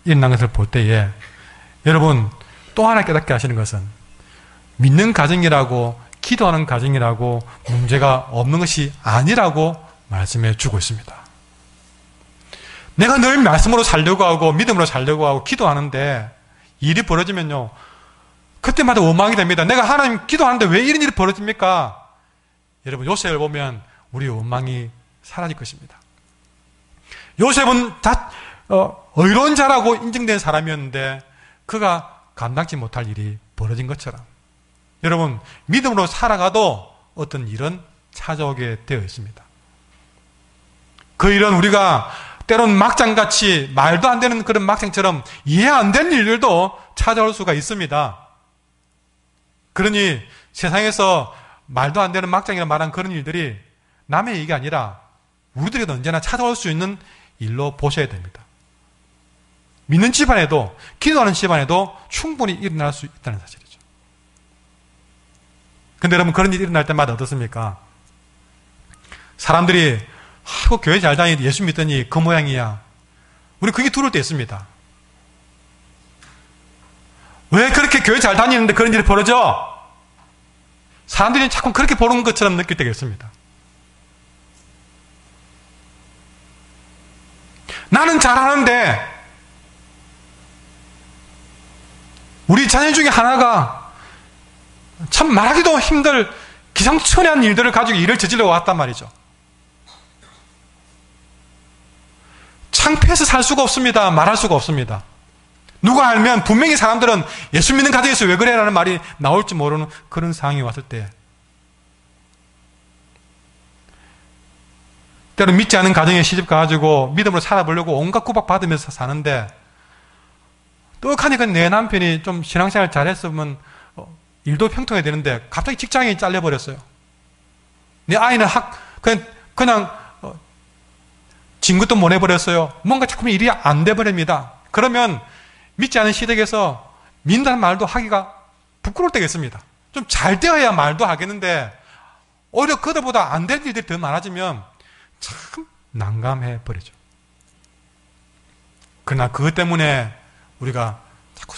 [SPEAKER 1] 일어난 것을 볼 때에 여러분 또 하나 깨닫게 하시는 것은 믿는 가정이라고 기도하는 가정이라고 문제가 없는 것이 아니라고 말씀해 주고 있습니다. 내가 늘 말씀으로 살려고 하고 믿음으로 살려고 하고 기도하는데 일이 벌어지면요 그때마다 원망이 됩니다. 내가 하나님 기도하는데 왜 이런 일이 벌어집니까? 여러분 요셉을 보면 우리 원망이 사라질 것입니다. 요셉은 다 의로운 자라고 인정된 사람이었는데 그가 감당치 못할 일이 벌어진 것처럼 여러분 믿음으로 살아가도 어떤 일은 찾아오게 되어 있습니다. 그 일은 우리가 때로는 막장같이 말도 안 되는 그런 막장처럼 이해 안 되는 일들도 찾아올 수가 있습니다. 그러니 세상에서 말도 안 되는 막장이라 말한 그런 일들이 남의 얘기가 아니라 우리들에게도 언제나 찾아올 수 있는 일로 보셔야 됩니다. 믿는 집안에도 기도하는 집안에도 충분히 일어날 수 있다는 사실이죠. 그런데 여러분 그런 일이 일어날 때마다 어떻습니까? 사람들이 교회 잘 다니는데 예수 믿더니 그 모양이야. 우리 그게 두려울 때 있습니다. 왜 그렇게 교회 잘 다니는데 그런 일이 벌어져? 사람들이 자꾸 그렇게 보는 것처럼 느낄 때가 있습니다. 나는 잘하는데 우리 자녀 중에 하나가 참 말하기도 힘들 기상천외한 일들을 가지고 일을 저질러 왔단 말이죠. 창피해서 살 수가 없습니다. 말할 수가 없습니다. 누가 알면 분명히 사람들은 예수 믿는 가정에서 왜 그래? 라는 말이 나올지 모르는 그런 상황이 왔을 때, 때로 믿지 않은 가정에 시집 가가지고 믿음으로 살아보려고 온갖 구박 받으면서 사는데, 떡하니까 내 남편이 좀 신앙생활 잘했으면 일도 평통해야 되는데 갑자기 직장이 잘려버렸어요. 내 아이는 그냥 진급도 못 해버렸어요. 뭔가 자꾸 일이 안 돼버립니다. 그러면 믿지 않은 시댁에서 믿는다는 말도 하기가 부끄러울 때가 있습니다. 좀 잘 되어야 말도 하겠는데 오히려 그들보다 안 될 일들이 더 많아지면 참 난감해 버리죠. 그러나 그것 때문에 우리가 자꾸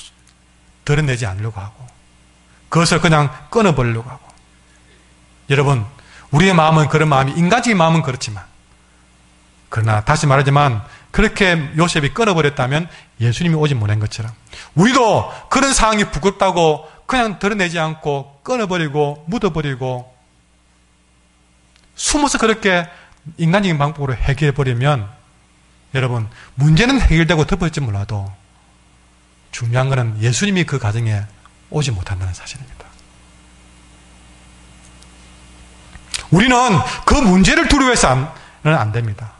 [SPEAKER 1] 드러내지 않으려고 하고 그것을 그냥 끊어버리려고 하고, 여러분, 우리의 마음은 그런 마음이, 인간적인 마음은 그렇지만, 그러나 다시 말하지만 그렇게 요셉이 끊어버렸다면 예수님이 오지 못한 것처럼 우리도 그런 상황이 부끄럽다고 그냥 드러내지 않고 끊어버리고 묻어버리고 숨어서 그렇게 인간적인 방법으로 해결해버리면, 여러분, 문제는 해결되고 덮어질지 몰라도 중요한 것은 예수님이 그 가정에 오지 못한다는 사실입니다. 우리는 그 문제를 두려워해서는 안 됩니다.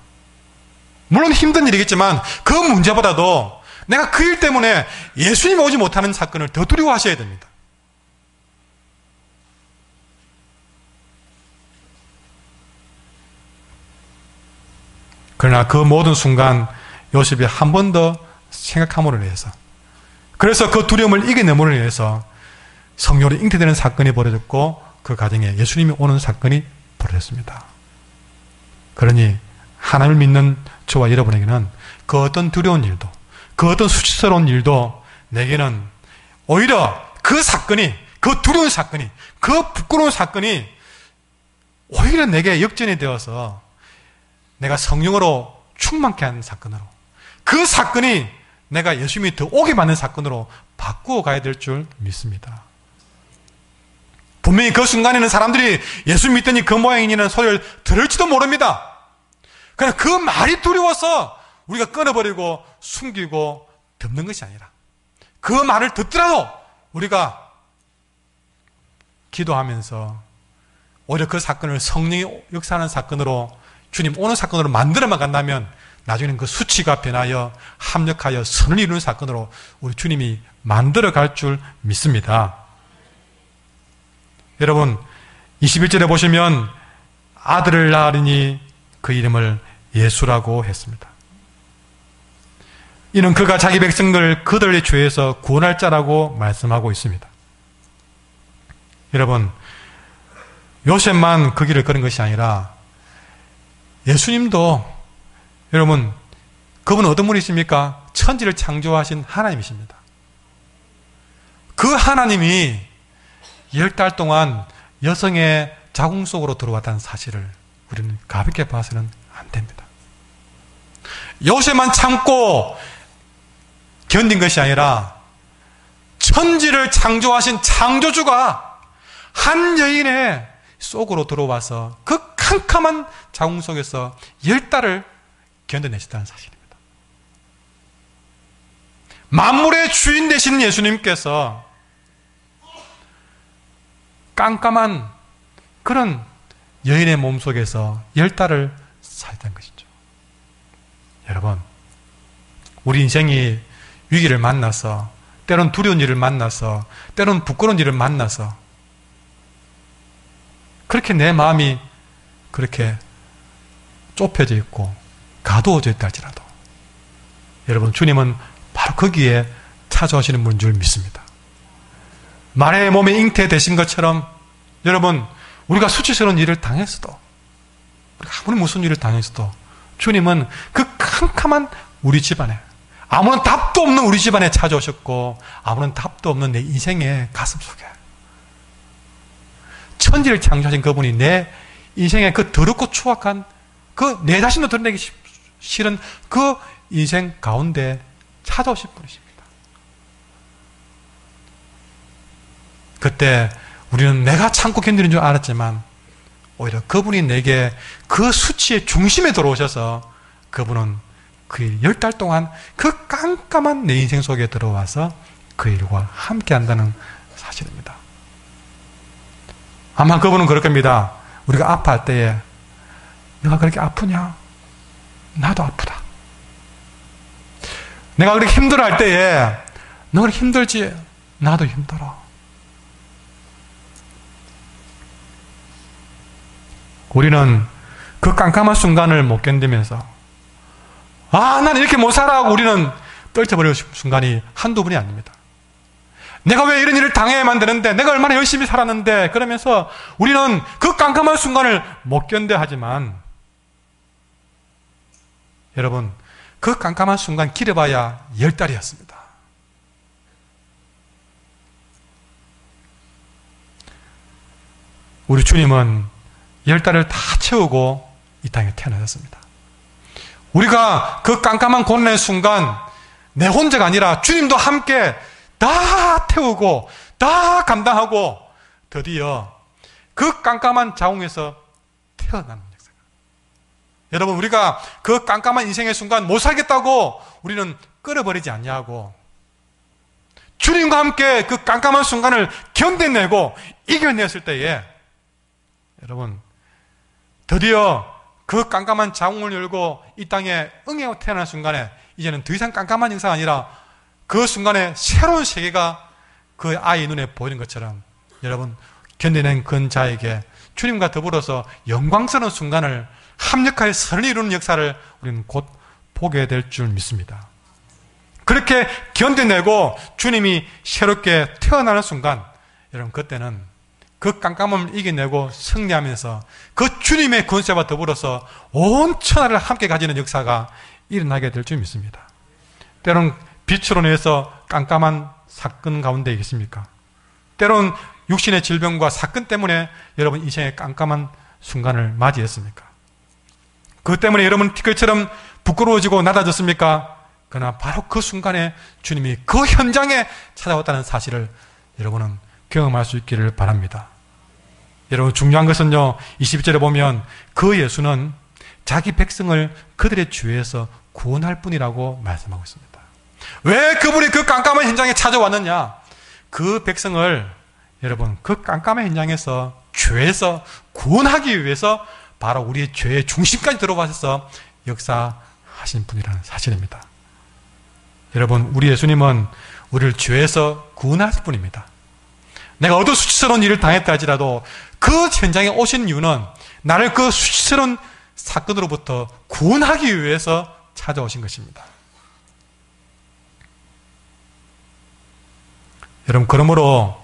[SPEAKER 1] 물론 힘든 일이겠지만 그 문제보다도 내가 그 일 때문에 예수님이 오지 못하는 사건을 더 두려워하셔야 됩니다. 그러나 그 모든 순간 요셉이 한 번 더 생각함으로 인해서, 그래서 그 두려움을 이겨내므로 인해서 성령으로 잉태되는 사건이 벌어졌고 그 가정에 예수님이 오는 사건이 벌어졌습니다. 그러니 하나님을 믿는 저와 여러분에게는 그 어떤 두려운 일도, 그 어떤 수치스러운 일도 내게는 오히려 그 사건이, 그 두려운 사건이, 그 부끄러운 사건이 오히려 내게 역전이 되어서 내가 성령으로 충만케 하는 사건으로, 그 사건이 내가 예수님이 더 오게 만든 사건으로 바꾸어 가야 될 줄 믿습니다. 분명히 그 순간에는 사람들이 예수 믿더니 그 모양이라는 소리를 들을지도 모릅니다. 그러나 그 말이 두려워서 우리가 끊어버리고 숨기고 덮는 것이 아니라, 그 말을 듣더라도 우리가 기도하면서 오히려 그 사건을 성령이 역사하는 사건으로, 주님 오는 사건으로 만들어만 간다면 나중에는 그 수치가 변하여 합력하여 선을 이루는 사건으로 우리 주님이 만들어 갈 줄 믿습니다. 여러분, 21절에 보시면 아들을 낳으리니 그 이름을 예수라고 했습니다. 이는 그가 자기 백성들 그들의 죄에서 구원할 자라고 말씀하고 있습니다. 여러분, 요셉만 그 길을 걸은 것이 아니라 예수님도, 여러분, 그분은 어떤 분이십니까? 천지를 창조하신 하나님이십니다. 그 하나님이 10달 동안 여성의 자궁 속으로 들어왔다는 사실을 우리는 가볍게 봐서는 안 됩니다. 요셉만 참고 견딘 것이 아니라 천지를 창조하신 창조주가 한 여인의 속으로 들어와서 그 캄캄한 자궁 속에서 10달을 견뎌내셨다는 사실입니다. 만물의 주인 되신 예수님께서 깜깜한 그런 여인의 몸속에서 10달을 사셨다는 것이죠. 여러분, 우리 인생이 위기를 만나서, 때론 두려운 일을 만나서, 때론 부끄러운 일을 만나서 그렇게 내 마음이 그렇게 좁혀져 있고 가두어져 있다 할지라도, 여러분, 주님은 바로 거기에 찾아오시는 분인 줄 믿습니다. 마리아의 몸에 잉태되신 것처럼, 여러분, 우리가 수치스러운 일을 당했어도 아무리 무슨 일을 당했어도 주님은 그 캄캄한 우리 집안에, 아무런 답도 없는 우리 집안에 찾아오셨고, 아무런 답도 없는 내 인생의 가슴 속에 천지를 창조하신 그분이 내 인생의 그 더럽고 추악한 그 내 자신도 드러내기 싫은 그 인생 가운데 찾아오실 분이십니다. 그때 우리는 내가 참고 견디는 줄 알았지만 오히려 그분이 내게 그 수치의 중심에 들어오셔서 그분은 그 10달 동안 그 깜깜한 내 인생 속에 들어와서 그 일과 함께 한다는 사실입니다. 아마 그분은 그럴 겁니다. 우리가 아파할 때에 내가 그렇게 아프냐? 나도 아프다. 내가 그렇게 힘들어할 때에 너 그렇게 힘들지? 나도 힘들어. 우리는 그 깜깜한 순간을 못 견디면서 나는 이렇게 못 살아 하고 우리는 떨쳐버리는 순간이 한두 번이 아닙니다. 내가 왜 이런 일을 당해야만 되는데, 내가 얼마나 열심히 살았는데, 그러면서 우리는 그 깜깜한 순간을 못 견뎌 하지만, 여러분, 그 깜깜한 순간 길어봐야 10달이었습니다. 우리 주님은 10달을 다 채우고 이 땅에 태어나셨습니다. 우리가 그 깜깜한 고난의 순간 내 혼자가 아니라 주님도 함께 다 태우고 다 감당하고 드디어 그 깜깜한 자궁에서 태어나는 역사가. 여러분, 우리가 그 깜깜한 인생의 순간 못 살겠다고 우리는 끌어버리지 않냐고, 주님과 함께 그 깜깜한 순간을 견뎌내고 이겨냈을 때에 여러분, 드디어 그 깜깜한 자궁을 열고 이 땅에 응애하고 태어난 순간에 이제는 더 이상 깜깜한 역사가 아니라 그 순간에 새로운 세계가 그 아이 눈에 보이는 것처럼 여러분, 견뎌낸 그 자에게 주님과 더불어서 영광스러운 순간을 합력하여 선을 이루는 역사를 우리는 곧 보게 될 줄 믿습니다. 그렇게 견뎌내고 주님이 새롭게 태어나는 순간, 여러분, 그때는 그 깜깜함을 이겨내고 승리하면서 그 주님의 권세와 더불어서 온 천하를 함께 가지는 역사가 일어나게 될 줄 믿습니다. 때론 빛으로 인해서 깜깜한 사건 가운데 계십니까? 때론 육신의 질병과 사건 때문에 여러분 인생의 깜깜한 순간을 맞이했습니까? 그 때문에 여러분 티끌처럼 부끄러워지고 낮아졌습니까? 그러나 바로 그 순간에 주님이 그 현장에 찾아왔다는 사실을 여러분은 경험할 수 있기를 바랍니다. 여러분, 중요한 것은요, 22절에 보면 그 예수는 자기 백성을 그들의 죄에서 구원할 뿐이라고 말씀하고 있습니다. 왜 그분이 그 깜깜한 현장에 찾아왔느냐? 그 백성을 여러분 그 깜깜한 현장에서 죄에서 구원하기 위해서 바로 우리의 죄의 중심까지 들어와서 역사하신 분이라는 사실입니다. 여러분, 우리 예수님은 우리를 죄에서 구원하실 분입니다. 내가 어떤 수치스러운 일을 당했다 할지라도 그 현장에 오신 이유는 나를 그 수치스러운 사건으로부터 구원하기 위해서 찾아오신 것입니다. 여러분, 그러므로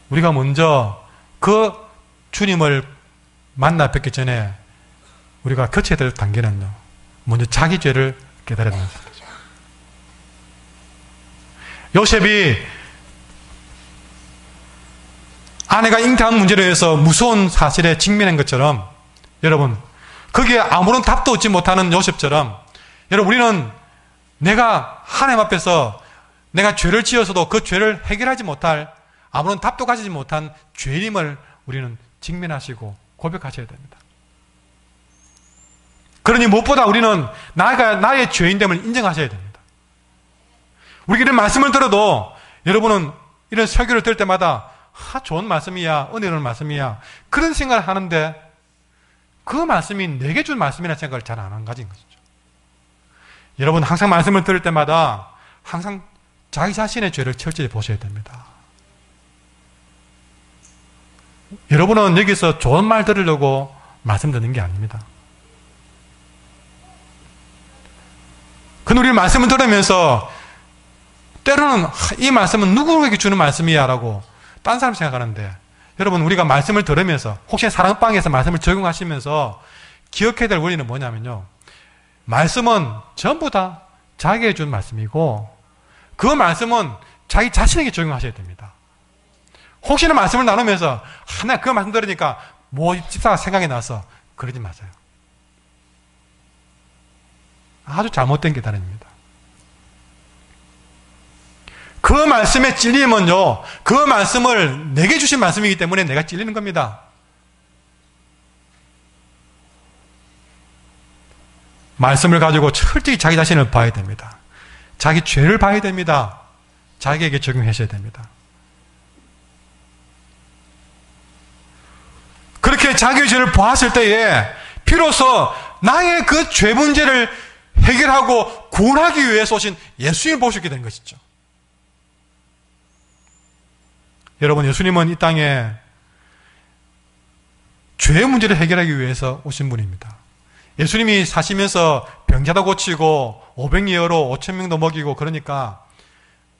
[SPEAKER 1] 우리가 먼저 그 주님을 만나 뵙기 전에 우리가 거쳐야 될 단계는요, 먼저 자기 죄를 깨달아야 되는 것이죠. 요셉이 아내가 잉태한 문제로 해서 무서운 사실에 직면한 것처럼, 여러분, 거기에 아무런 답도 얻지 못하는 요셉처럼, 여러분, 우리는 내가 하나님 앞에서 내가 죄를 지어서도 그 죄를 해결하지 못할, 아무런 답도 가지지 못한 죄인임을 우리는 직면하시고 고백하셔야 됩니다. 그러니 무엇보다 우리는 나의 죄인됨을 인정하셔야 됩니다. 우리가 이런 말씀을 들어도 여러분은 이런 설교를 들을 때마다 좋은 말씀이야, 은혜로운 말씀이야, 그런 생각을 하는데 그 말씀이 내게 준 말씀이라는 생각을 잘 안 가진 것이죠. 여러분, 항상 말씀을 들을 때마다 항상 자기 자신의 죄를 철저히 보셔야 됩니다. 여러분은 여기서 좋은 말 들으려고 말씀 듣는 게 아닙니다. 그런데 우리 말씀을 들으면서 때로는 이 말씀은 누구에게 주는 말씀이야 라고 딴 사람 생각하는데, 여러분, 우리가 말씀을 들으면서 혹시 사랑방에서 말씀을 적용하시면서 기억해야 될 원리는 뭐냐면요. 말씀은 전부 다 자기에게 준 말씀이고 그 말씀은 자기 자신에게 적용하셔야 됩니다. 혹시나 말씀을 나누면서 내가 그 말씀 들으니까 뭐 집사가 생각이 나서 그러지 마세요. 아주 잘못된 깨달음입니다. 그 말씀의 찔림은요, 그 말씀을 내게 주신 말씀이기 때문에 내가 찔리는 겁니다. 말씀을 가지고 철저히 자기 자신을 봐야 됩니다. 자기 죄를 봐야 됩니다. 자기에게 적용하셔야 됩니다. 그렇게 자기의 죄를 보았을 때에 비로소 나의 그 죄 문제를 해결하고 구원하기 위해서 오신 예수님을 보시게 된 것이죠. 여러분, 예수님은 이 땅에 죄의 문제를 해결하기 위해서 오신 분입니다. 예수님이 사시면서 병자도 고치고 500여로 5,000명도 먹이고 그러니까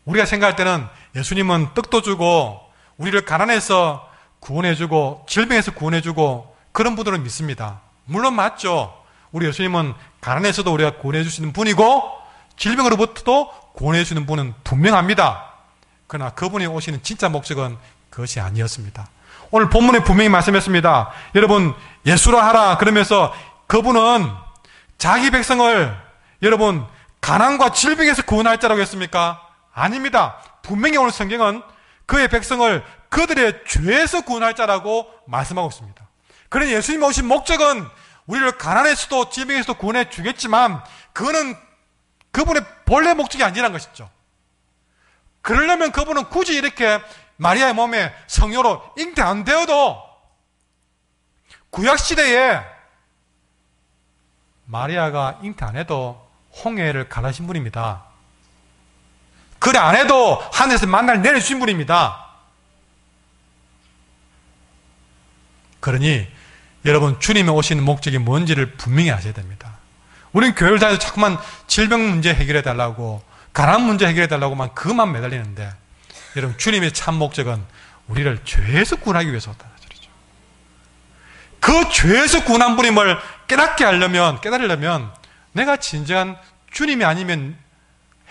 [SPEAKER 1] 우리가 생각할 때는 예수님은 떡도 주고 우리를 가난해서 구원해주고 질병에서 구원해주고 그런 분들은 믿습니다. 물론 맞죠. 우리 예수님은 가난해서도 우리가 구원해주시는 분이고 질병으로부터도 구원해주시는 분은 분명합니다. 그러나 그분이 오시는 진짜 목적은 그것이 아니었습니다. 오늘 본문에 분명히 말씀했습니다. 여러분, 예수라 하라 그러면서 그분은 자기 백성을 여러분 가난과 질병에서 구원할 자라고 했습니까? 아닙니다. 분명히 오늘 성경은 그의 백성을 그들의 죄에서 구원할 자라고 말씀하고 있습니다. 그러니 예수님이 오신 목적은 우리를 가난에서도 질병에서도 구원해 주겠지만 그거는 그분의 본래 목적이 아니라는 것이죠. 그러려면 그분은 굳이 이렇게 마리아의 몸에 성녀로 잉태 안 되어도 구약시대에 마리아가 잉태 안 해도 홍해를 가르신 분입니다. 그래 안 해도 하늘에서 만나를 내려주신 분입니다. 그러니 여러분, 주님이 오시는 목적이 뭔지를 분명히 아셔야 됩니다. 우리는 교회를 다녀서 자꾸만 질병 문제 해결해달라고 가난 문제 해결해달라고만 그것만 매달리는데 여러분, 주님의 참 목적은 우리를 죄에서 구원하기 위해서 왔다. 그 죄에서 구원한 분임을 깨달으려면 내가 진정한 주님이 아니면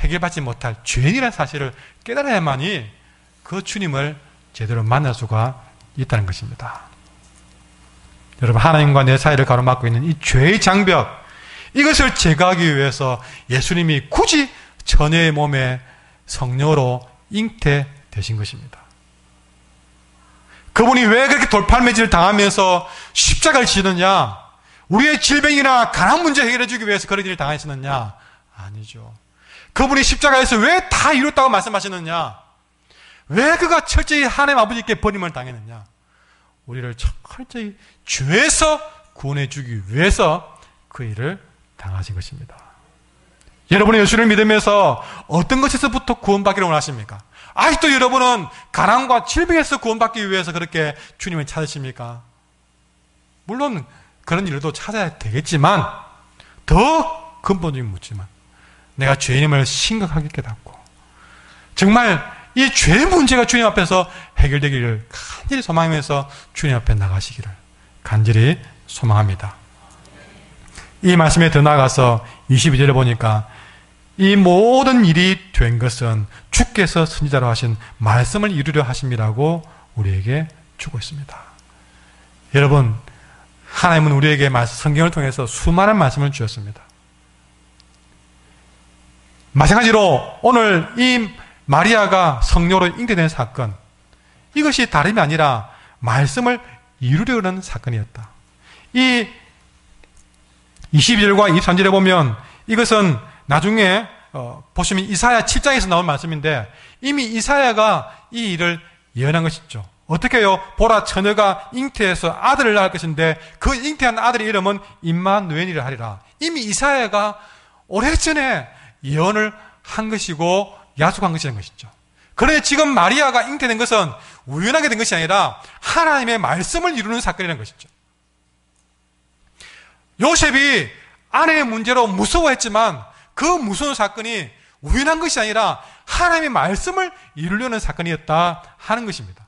[SPEAKER 1] 해결받지 못할 죄인이라는 사실을 깨달아야만이 그 주님을 제대로 만날 수가 있다는 것입니다. 여러분, 하나님과 내 사이를 가로막고 있는 이 죄의 장벽, 이것을 제거하기 위해서 예수님이 굳이 처녀의 몸에 성녀로 잉태되신 것입니다. 그분이 왜 그렇게 돌팔매질을 당하면서 십자가를 지느냐? 우리의 질병이나 가난 문제 해결해 주기 위해서 그런 일을 당하셨느냐? 아니죠. 그분이 십자가에서 왜 다 이뤘다고 말씀하셨느냐? 왜 그가 철저히 하나님 아버지께 버림을 당했느냐? 우리를 철저히 죄에서 구원해 주기 위해서 그 일을 당하신 것입니다. 여러분이 예수를 믿으면서 어떤 것에서부터 구원받기를 원하십니까? 아직도 여러분은 가난과 질병에서 구원받기 위해서 그렇게 주님을 찾으십니까? 물론 그런 일도 찾아야 되겠지만 더 근본적인 묻지만 내가 죄인임을 심각하게 깨닫고 정말 이 죄 문제가 주님 앞에서 해결되기를 간절히 소망하면서 주님 앞에 나가시기를 간절히 소망합니다. 이 말씀에 더 나아가서 22절에 보니까 이 모든 일이 된 것은 주께서 선지자로 하신 말씀을 이루려 하심이라고 우리에게 주고 있습니다. 여러분, 하나님은 우리에게 성경을 통해서 수많은 말씀을 주셨습니다. 마찬가지로 오늘 이 마리아가 성녀로 잉태된 사건, 이것이 다름이 아니라 말씀을 이루려는 사건이었다. 이 22절과 23절에 보면 이것은 나중에 보시면 이사야 7장에서 나온 말씀인데 이미 이사야가 이 일을 예언한 것이죠. 어떻게 해요? 보라, 처녀가 잉태해서 아들을 낳을 것인데 그 잉태한 아들의 이름은 임마누엘이라 하리라. 이미 이사야가 오래전에 예언을 한 것이고 약속한 것이라는 것이죠. 그런데 지금 마리아가 잉태된 것은 우연하게 된 것이 아니라 하나님의 말씀을 이루는 사건이라는 것이죠. 요셉이 아내의 문제로 무서워했지만 그 무서운 사건이 우연한 것이 아니라 하나님의 말씀을 이루려는 사건이었다 하는 것입니다.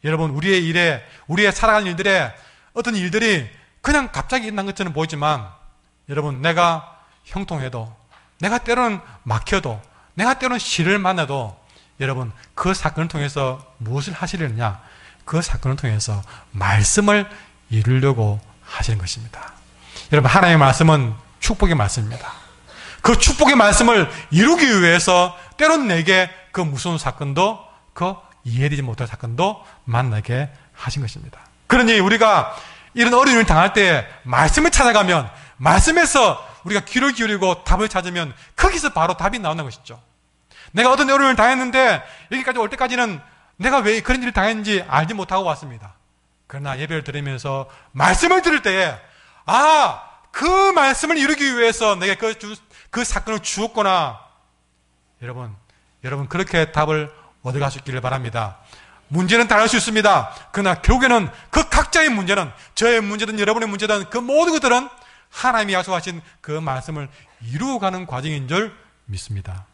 [SPEAKER 1] 여러분, 우리의 일에, 우리의 살아가는 일들에 어떤 일들이 그냥 갑자기 일어난 것처럼 보이지만 여러분, 내가 형통해도, 내가 때로는 막혀도, 내가 때로는 시를 만나도 여러분, 그 사건을 통해서 무엇을 하시려느냐? 그 사건을 통해서 말씀을 이루려고 하시는 것입니다. 여러분, 하나님의 말씀은 축복의 말씀입니다. 그 축복의 말씀을 이루기 위해서 때로는 내게 그 무서운 사건도, 그 이해되지 못할 사건도 만나게 하신 것입니다. 그러니 우리가 이런 어려움을 당할 때 말씀을 찾아가면, 말씀에서 우리가 귀를 기울이고 답을 찾으면 거기서 바로 답이 나오는 것이죠. 내가 어떤 어려움을 당했는데 여기까지 올 때까지는 내가 왜 그런 일을 당했는지 알지 못하고 왔습니다. 그러나 예배를 들으면서 말씀을 들을 때에 그 말씀을 이루기 위해서 내가 그 사건을 주었구나. 여러분 그렇게 답을 얻어갈 수 있기를 바랍니다. 문제는 다를 수 있습니다. 그러나 결국에는 그 각자의 문제는, 저의 문제든 여러분의 문제든 그 모든 것들은 하나님이 약속하신 그 말씀을 이루어가는 과정인 줄 믿습니다.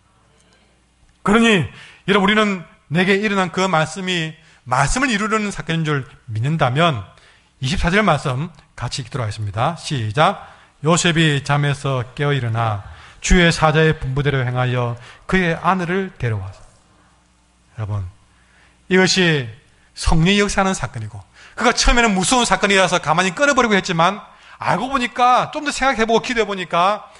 [SPEAKER 1] 그러니 여러분, 우리는 내게 일어난 그 말씀을 이루려는 사건인 줄 믿는다면 24절 말씀 같이 읽도록 하겠습니다. 시작. 요셉이 잠에서 깨어 일어나 주의 사자의 분부대로 행하여 그의 아내를 데려와서. 여러분, 이것이 성령이 역사하는 사건이고, 그가 처음에는 무서운 사건이라서 가만히 끊어버리고 했지만 알고 보니까, 좀 더 생각해보고 기도해보니까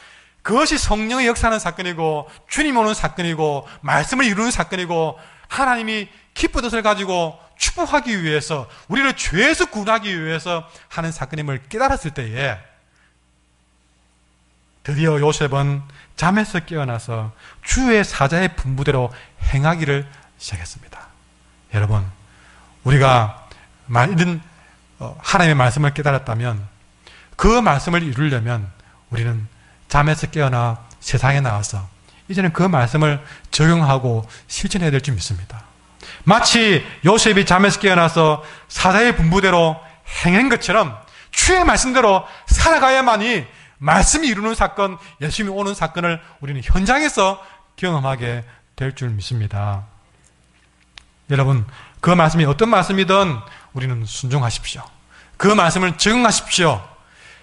[SPEAKER 1] 그것이 성령의 역사하는 사건이고, 주님이 오는 사건이고, 말씀을 이루는 사건이고, 하나님이 기쁜 뜻을 가지고 축복하기 위해서, 우리를 죄에서 구원하기 위해서 하는 사건임을 깨달았을 때에 드디어 요셉은 잠에서 깨어나서 주의 사자의 분부대로 행하기를 시작했습니다. 여러분, 우리가 이런 하나님의 말씀을 깨달았다면, 그 말씀을 이루려면 우리는 잠에서 깨어나 세상에 나와서 이제는 그 말씀을 적용하고 실천해야 될 줄 믿습니다. 마치 요셉이 잠에서 깨어나서 사자의 분부대로 행한 것처럼 주의 말씀대로 살아가야만이 말씀이 이루는 사건, 예수님이 오는 사건을 우리는 현장에서 경험하게 될 줄 믿습니다. 여러분, 그 말씀이 어떤 말씀이든 우리는 순종하십시오. 그 말씀을 적용하십시오.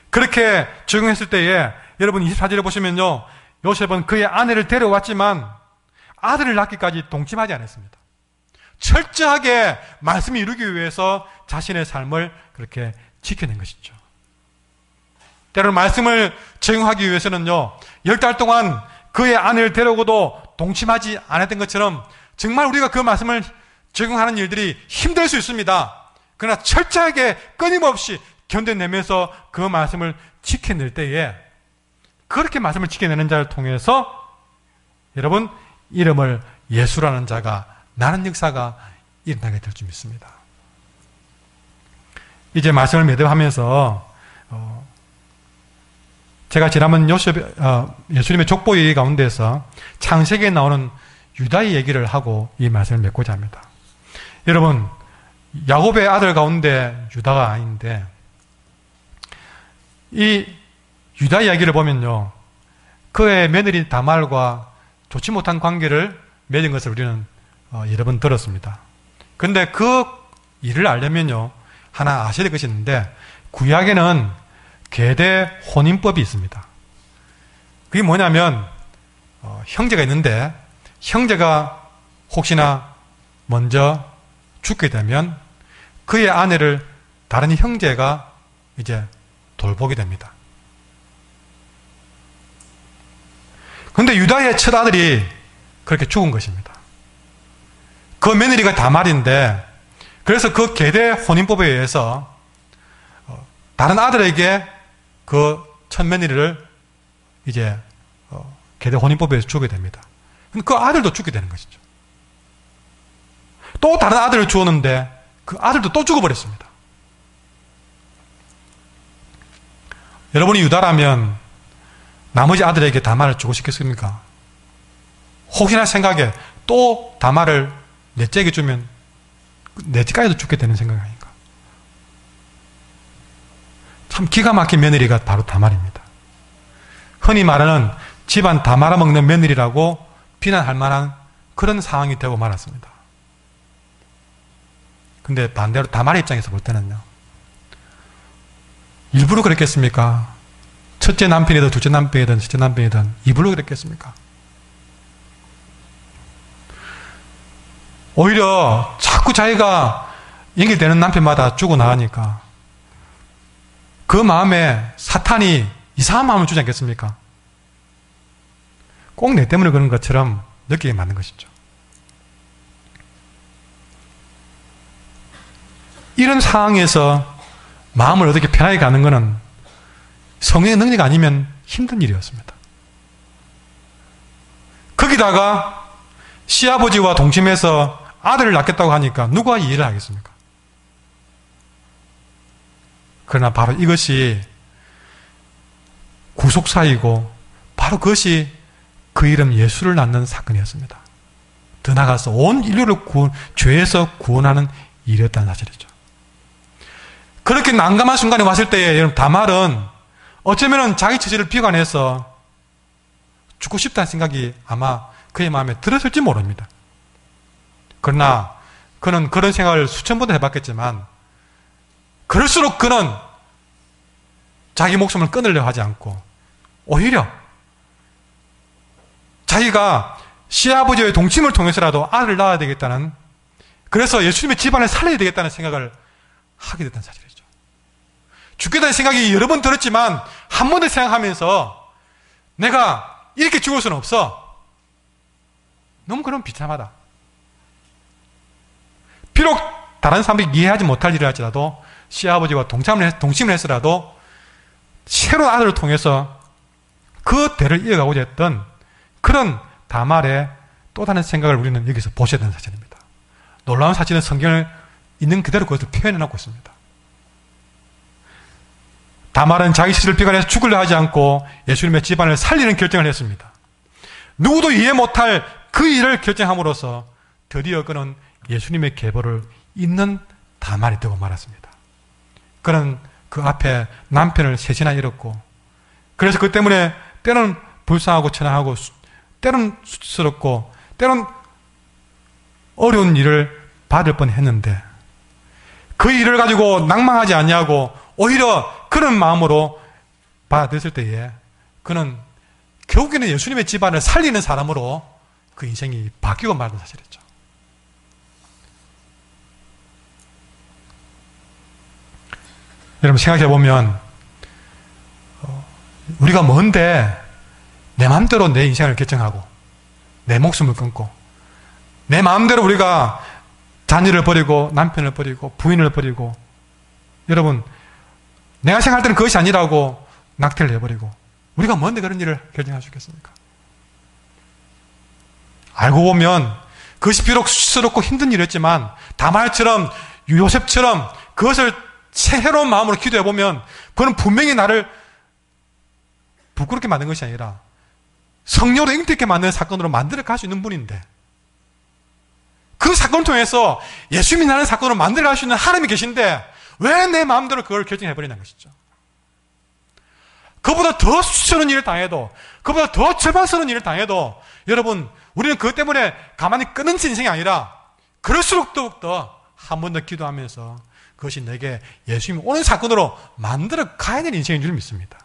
[SPEAKER 1] 그렇게 적용했을 때에 여러분 24절에 보시면요, 요셉은 그의 아내를 데려왔지만 아들을 낳기까지 동침하지 않았습니다. 철저하게 말씀을 이루기 위해서 자신의 삶을 그렇게 지켜낸 것이죠. 때로는 말씀을 적용하기 위해서는요, 10달 동안 그의 아내를 데려오고도 동침하지 않았던 것처럼 정말 우리가 그 말씀을 적용하는 일들이 힘들 수 있습니다. 그러나 철저하게 끊임없이 견뎌내면서 그 말씀을 지켜낼 때에, 그렇게 말씀을 지켜내는 자를 통해서 여러분, 이름을 예수라는 자가 나는 역사가 일어나게 될 줄 믿습니다. 이제 말씀을 매듭하면서 제가 지난번 예수님의 족보 얘기 가운데서 창세기에 나오는 유다의 얘기를 하고 이 말씀을 맺고자 합니다. 여러분, 야곱의 아들 가운데 유다가 아닌데, 이 유다 이야기를 보면요, 그의 며느리 다말과 좋지 못한 관계를 맺은 것을 우리는 여러 번 들었습니다. 그런데 그 일을 알려면요, 하나 아셔야 될 것이 있는데, 구약에는 계대 혼인법이 있습니다. 그게 뭐냐면 형제가 있는데 형제가 혹시나 먼저 죽게 되면 그의 아내를 다른 형제가 이제 돌보게 됩니다. 그런데 유다의 첫 아들이 그렇게 죽은 것입니다. 그 며느리가 다말인데, 그래서 그 계대 혼인법에 의해서 다른 아들에게 그 첫 며느리를 이제 계대 혼인법에 의해서 주게 됩니다. 그 아들도 죽게 되는 것이죠. 또 다른 아들을 주었는데 그 아들도 또 죽어버렸습니다. 여러분이 유다라면 나머지 아들에게 다말을 주고 싶겠습니까? 혹시나 생각에 또 다말을 넷째에게 주면 넷째까지도 죽게 되는 생각이 아닌가? 참 기가 막힌 며느리가 바로 다말입니다. 흔히 말하는 집안 다 말아먹는 며느리라고 비난할 만한 그런 상황이 되고 말았습니다. 근데 반대로 다말의 입장에서 볼 때는요, 일부러 그랬겠습니까? 첫째 남편이든 둘째 남편이든 셋째 남편이든 일부러 그랬겠습니까? 오히려 자꾸 자기가 연결되는 남편마다 죽어나가니까 그 마음에 사탄이 이상한 마음을 주지 않겠습니까? 꼭 내 때문에 그런 것처럼 느끼게 만든 것이죠. 이런 상황에서 마음을 어떻게 편하게 가는 것은 성령의 능력 아니면 힘든 일이었습니다. 거기다가 시아버지와 동침해서 아들을 낳겠다고 하니까 누가 이해를 하겠습니까? 그러나 바로 이것이 구속사이고 바로 그것이 그 이름 예수를 낳는 사건이었습니다. 더 나아가서 온 인류를 죄에서 구원하는 일이었다는 사실이죠. 그렇게 난감한 순간이 왔을 때에 여러분 다말은 어쩌면 자기 처지를 비관해서 죽고 싶다는 생각이 아마 그의 마음에 들었을지 모릅니다. 그러나 그는 그런 생각을 수천 번도 해봤겠지만 그럴수록 그는 자기 목숨을 끊으려고 하지 않고 오히려 자기가 시아버지의 동침을 통해서라도 아들을 낳아야 되겠다는, 그래서 예수님의 집안을 살려야 되겠다는 생각을 하게 됐다는 사실이죠. 죽겠다는 생각이 여러 번 들었지만 한 번을 생각하면서 내가 이렇게 죽을 수는 없어. 너무 그런 비참하다. 비록 다른 사람들이 이해하지 못할 일을 할지라도 시아버지와 동침을 했으라도 새로운 아들을 통해서 그 대를 이어가고자 했던 그런 다말의 또 다른 생각을 우리는 여기서 보셔야 되는 사실입니다. 놀라운 사실은 성경을 있는 그대로 그것을 표현해놓고 있습니다. 다말은 자기 스스로를 비관해서 죽으려 하지 않고 예수님의 집안을 살리는 결정을 했습니다. 누구도 이해 못할 그 일을 결정함으로써 드디어 그는 예수님의 계보를 잇는 다말이 되고 말았습니다. 그는 그 앞에 남편을 셋이나 잃었고, 그래서 그 때문에 때로는 불쌍하고 천하하고 때로는 수치스럽고 때로는 어려운 일을 받을 뻔했는데 그 일을 가지고 낭망하지 않냐고 오히려 그런 마음으로 받아들였을 때에 그는 결국에는 예수님의 집안을 살리는 사람으로 그 인생이 바뀌고 말던 사실이죠. 여러분 생각해보면 우리가 뭔데 내 마음대로 내 인생을 결정하고 내 목숨을 끊고 내 마음대로 우리가 자녀를 버리고 남편을 버리고 부인을 버리고, 여러분 내가 생각할 때는 그것이 아니라고 낙태를 해버리고 우리가 뭔데 그런 일을 결정할 수 있겠습니까? 알고 보면 그것이 비록 수치스럽고 힘든 일이었지만 다말처럼 요셉처럼 그것을 새로운 마음으로 기도해보면 그는 분명히 나를 부끄럽게 만든 것이 아니라 성령으로 잉태있게 만드는 사건으로 만들어 갈 수 있는 분인데 그 사건을 통해서 예수님이 나는 사건으로 만들어 갈 수 있는 하나님이 계신데 왜 내 마음대로 그걸 결정해버리냐는 것이죠. 그보다 더 수치스러운 일을 당해도, 그보다 더 절망스러운 일을 당해도 여러분 우리는 그것 때문에 가만히 끊는 인생이 아니라 그럴수록 더욱더 한 번 더 기도하면서 그것이 내게 예수님이 오는 사건으로 만들어 가야 되는 인생인 줄 믿습니다.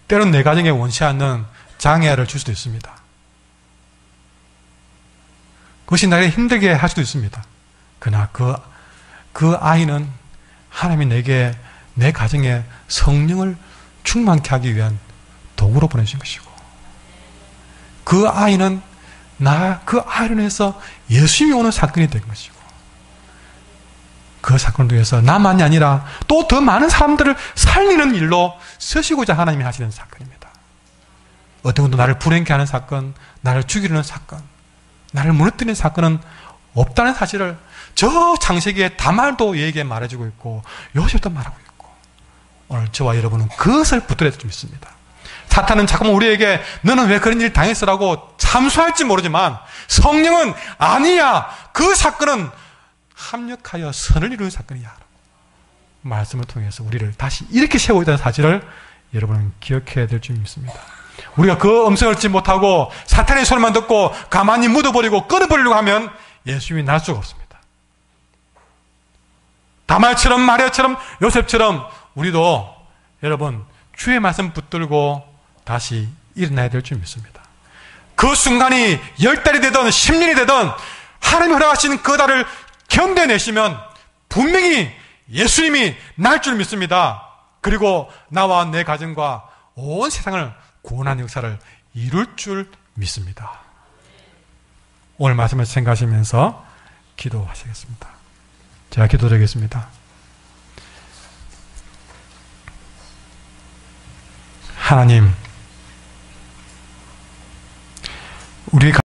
[SPEAKER 1] 때로는 내 가정에 원치 않는 장애를 줄 수도 있습니다. 그것이 나를 힘들게 할 수도 있습니다. 그러나 그 아이는 하나님이 내게 내 가정에 성령을 충만케 하기 위한 도구로 보내주신 것이고, 그 아이는 그 아이로 인해서 예수님이 오는 사건이 된 것이고, 그 사건을 통해서 나만이 아니라 또 더 많은 사람들을 살리는 일로 쓰시고자 하나님이 하시는 사건입니다. 어떤 분도 나를 불행케 하는 사건, 나를 죽이려는 사건, 나를 무너뜨리는 사건은 없다는 사실을 저 창세기에 다말도 얘기에 말해주고 있고 요셉도 말하고 있고, 오늘 저와 여러분은 그것을 붙들어야 좀 있습니다. 사탄은 자꾸만 우리에게 너는 왜 그런 일 당했어라고 참수할지 모르지만 성령은 아니야, 그 사건은 합력하여 선을 이루는 사건이야, 말씀을 통해서 우리를 다시 이렇게 세우고 있다는 사실을 여러분은 기억해야 될 줄 믿습니다. 우리가 그 음성을 듣지 못하고 사탄의 소리만 듣고 가만히 묻어버리고 끊어버리려고 하면 예수님이 날 수가 없습니다. 다말처럼 마리아처럼 요셉처럼 우리도 여러분 주의 말씀 붙들고 다시 일어나야 될 줄 믿습니다. 그 순간이 10달이 되든 10년이 되든 하나님이 허락하신 그 달을 견뎌내시면 분명히 예수님이 날 줄 믿습니다. 그리고 나와 내 가정과 온 세상을 구원하는 역사를 이룰 줄 믿습니다. 오늘 말씀을 생각하시면서 기도하시겠습니다. 제가 기도드리겠습니다. 하나님, 우리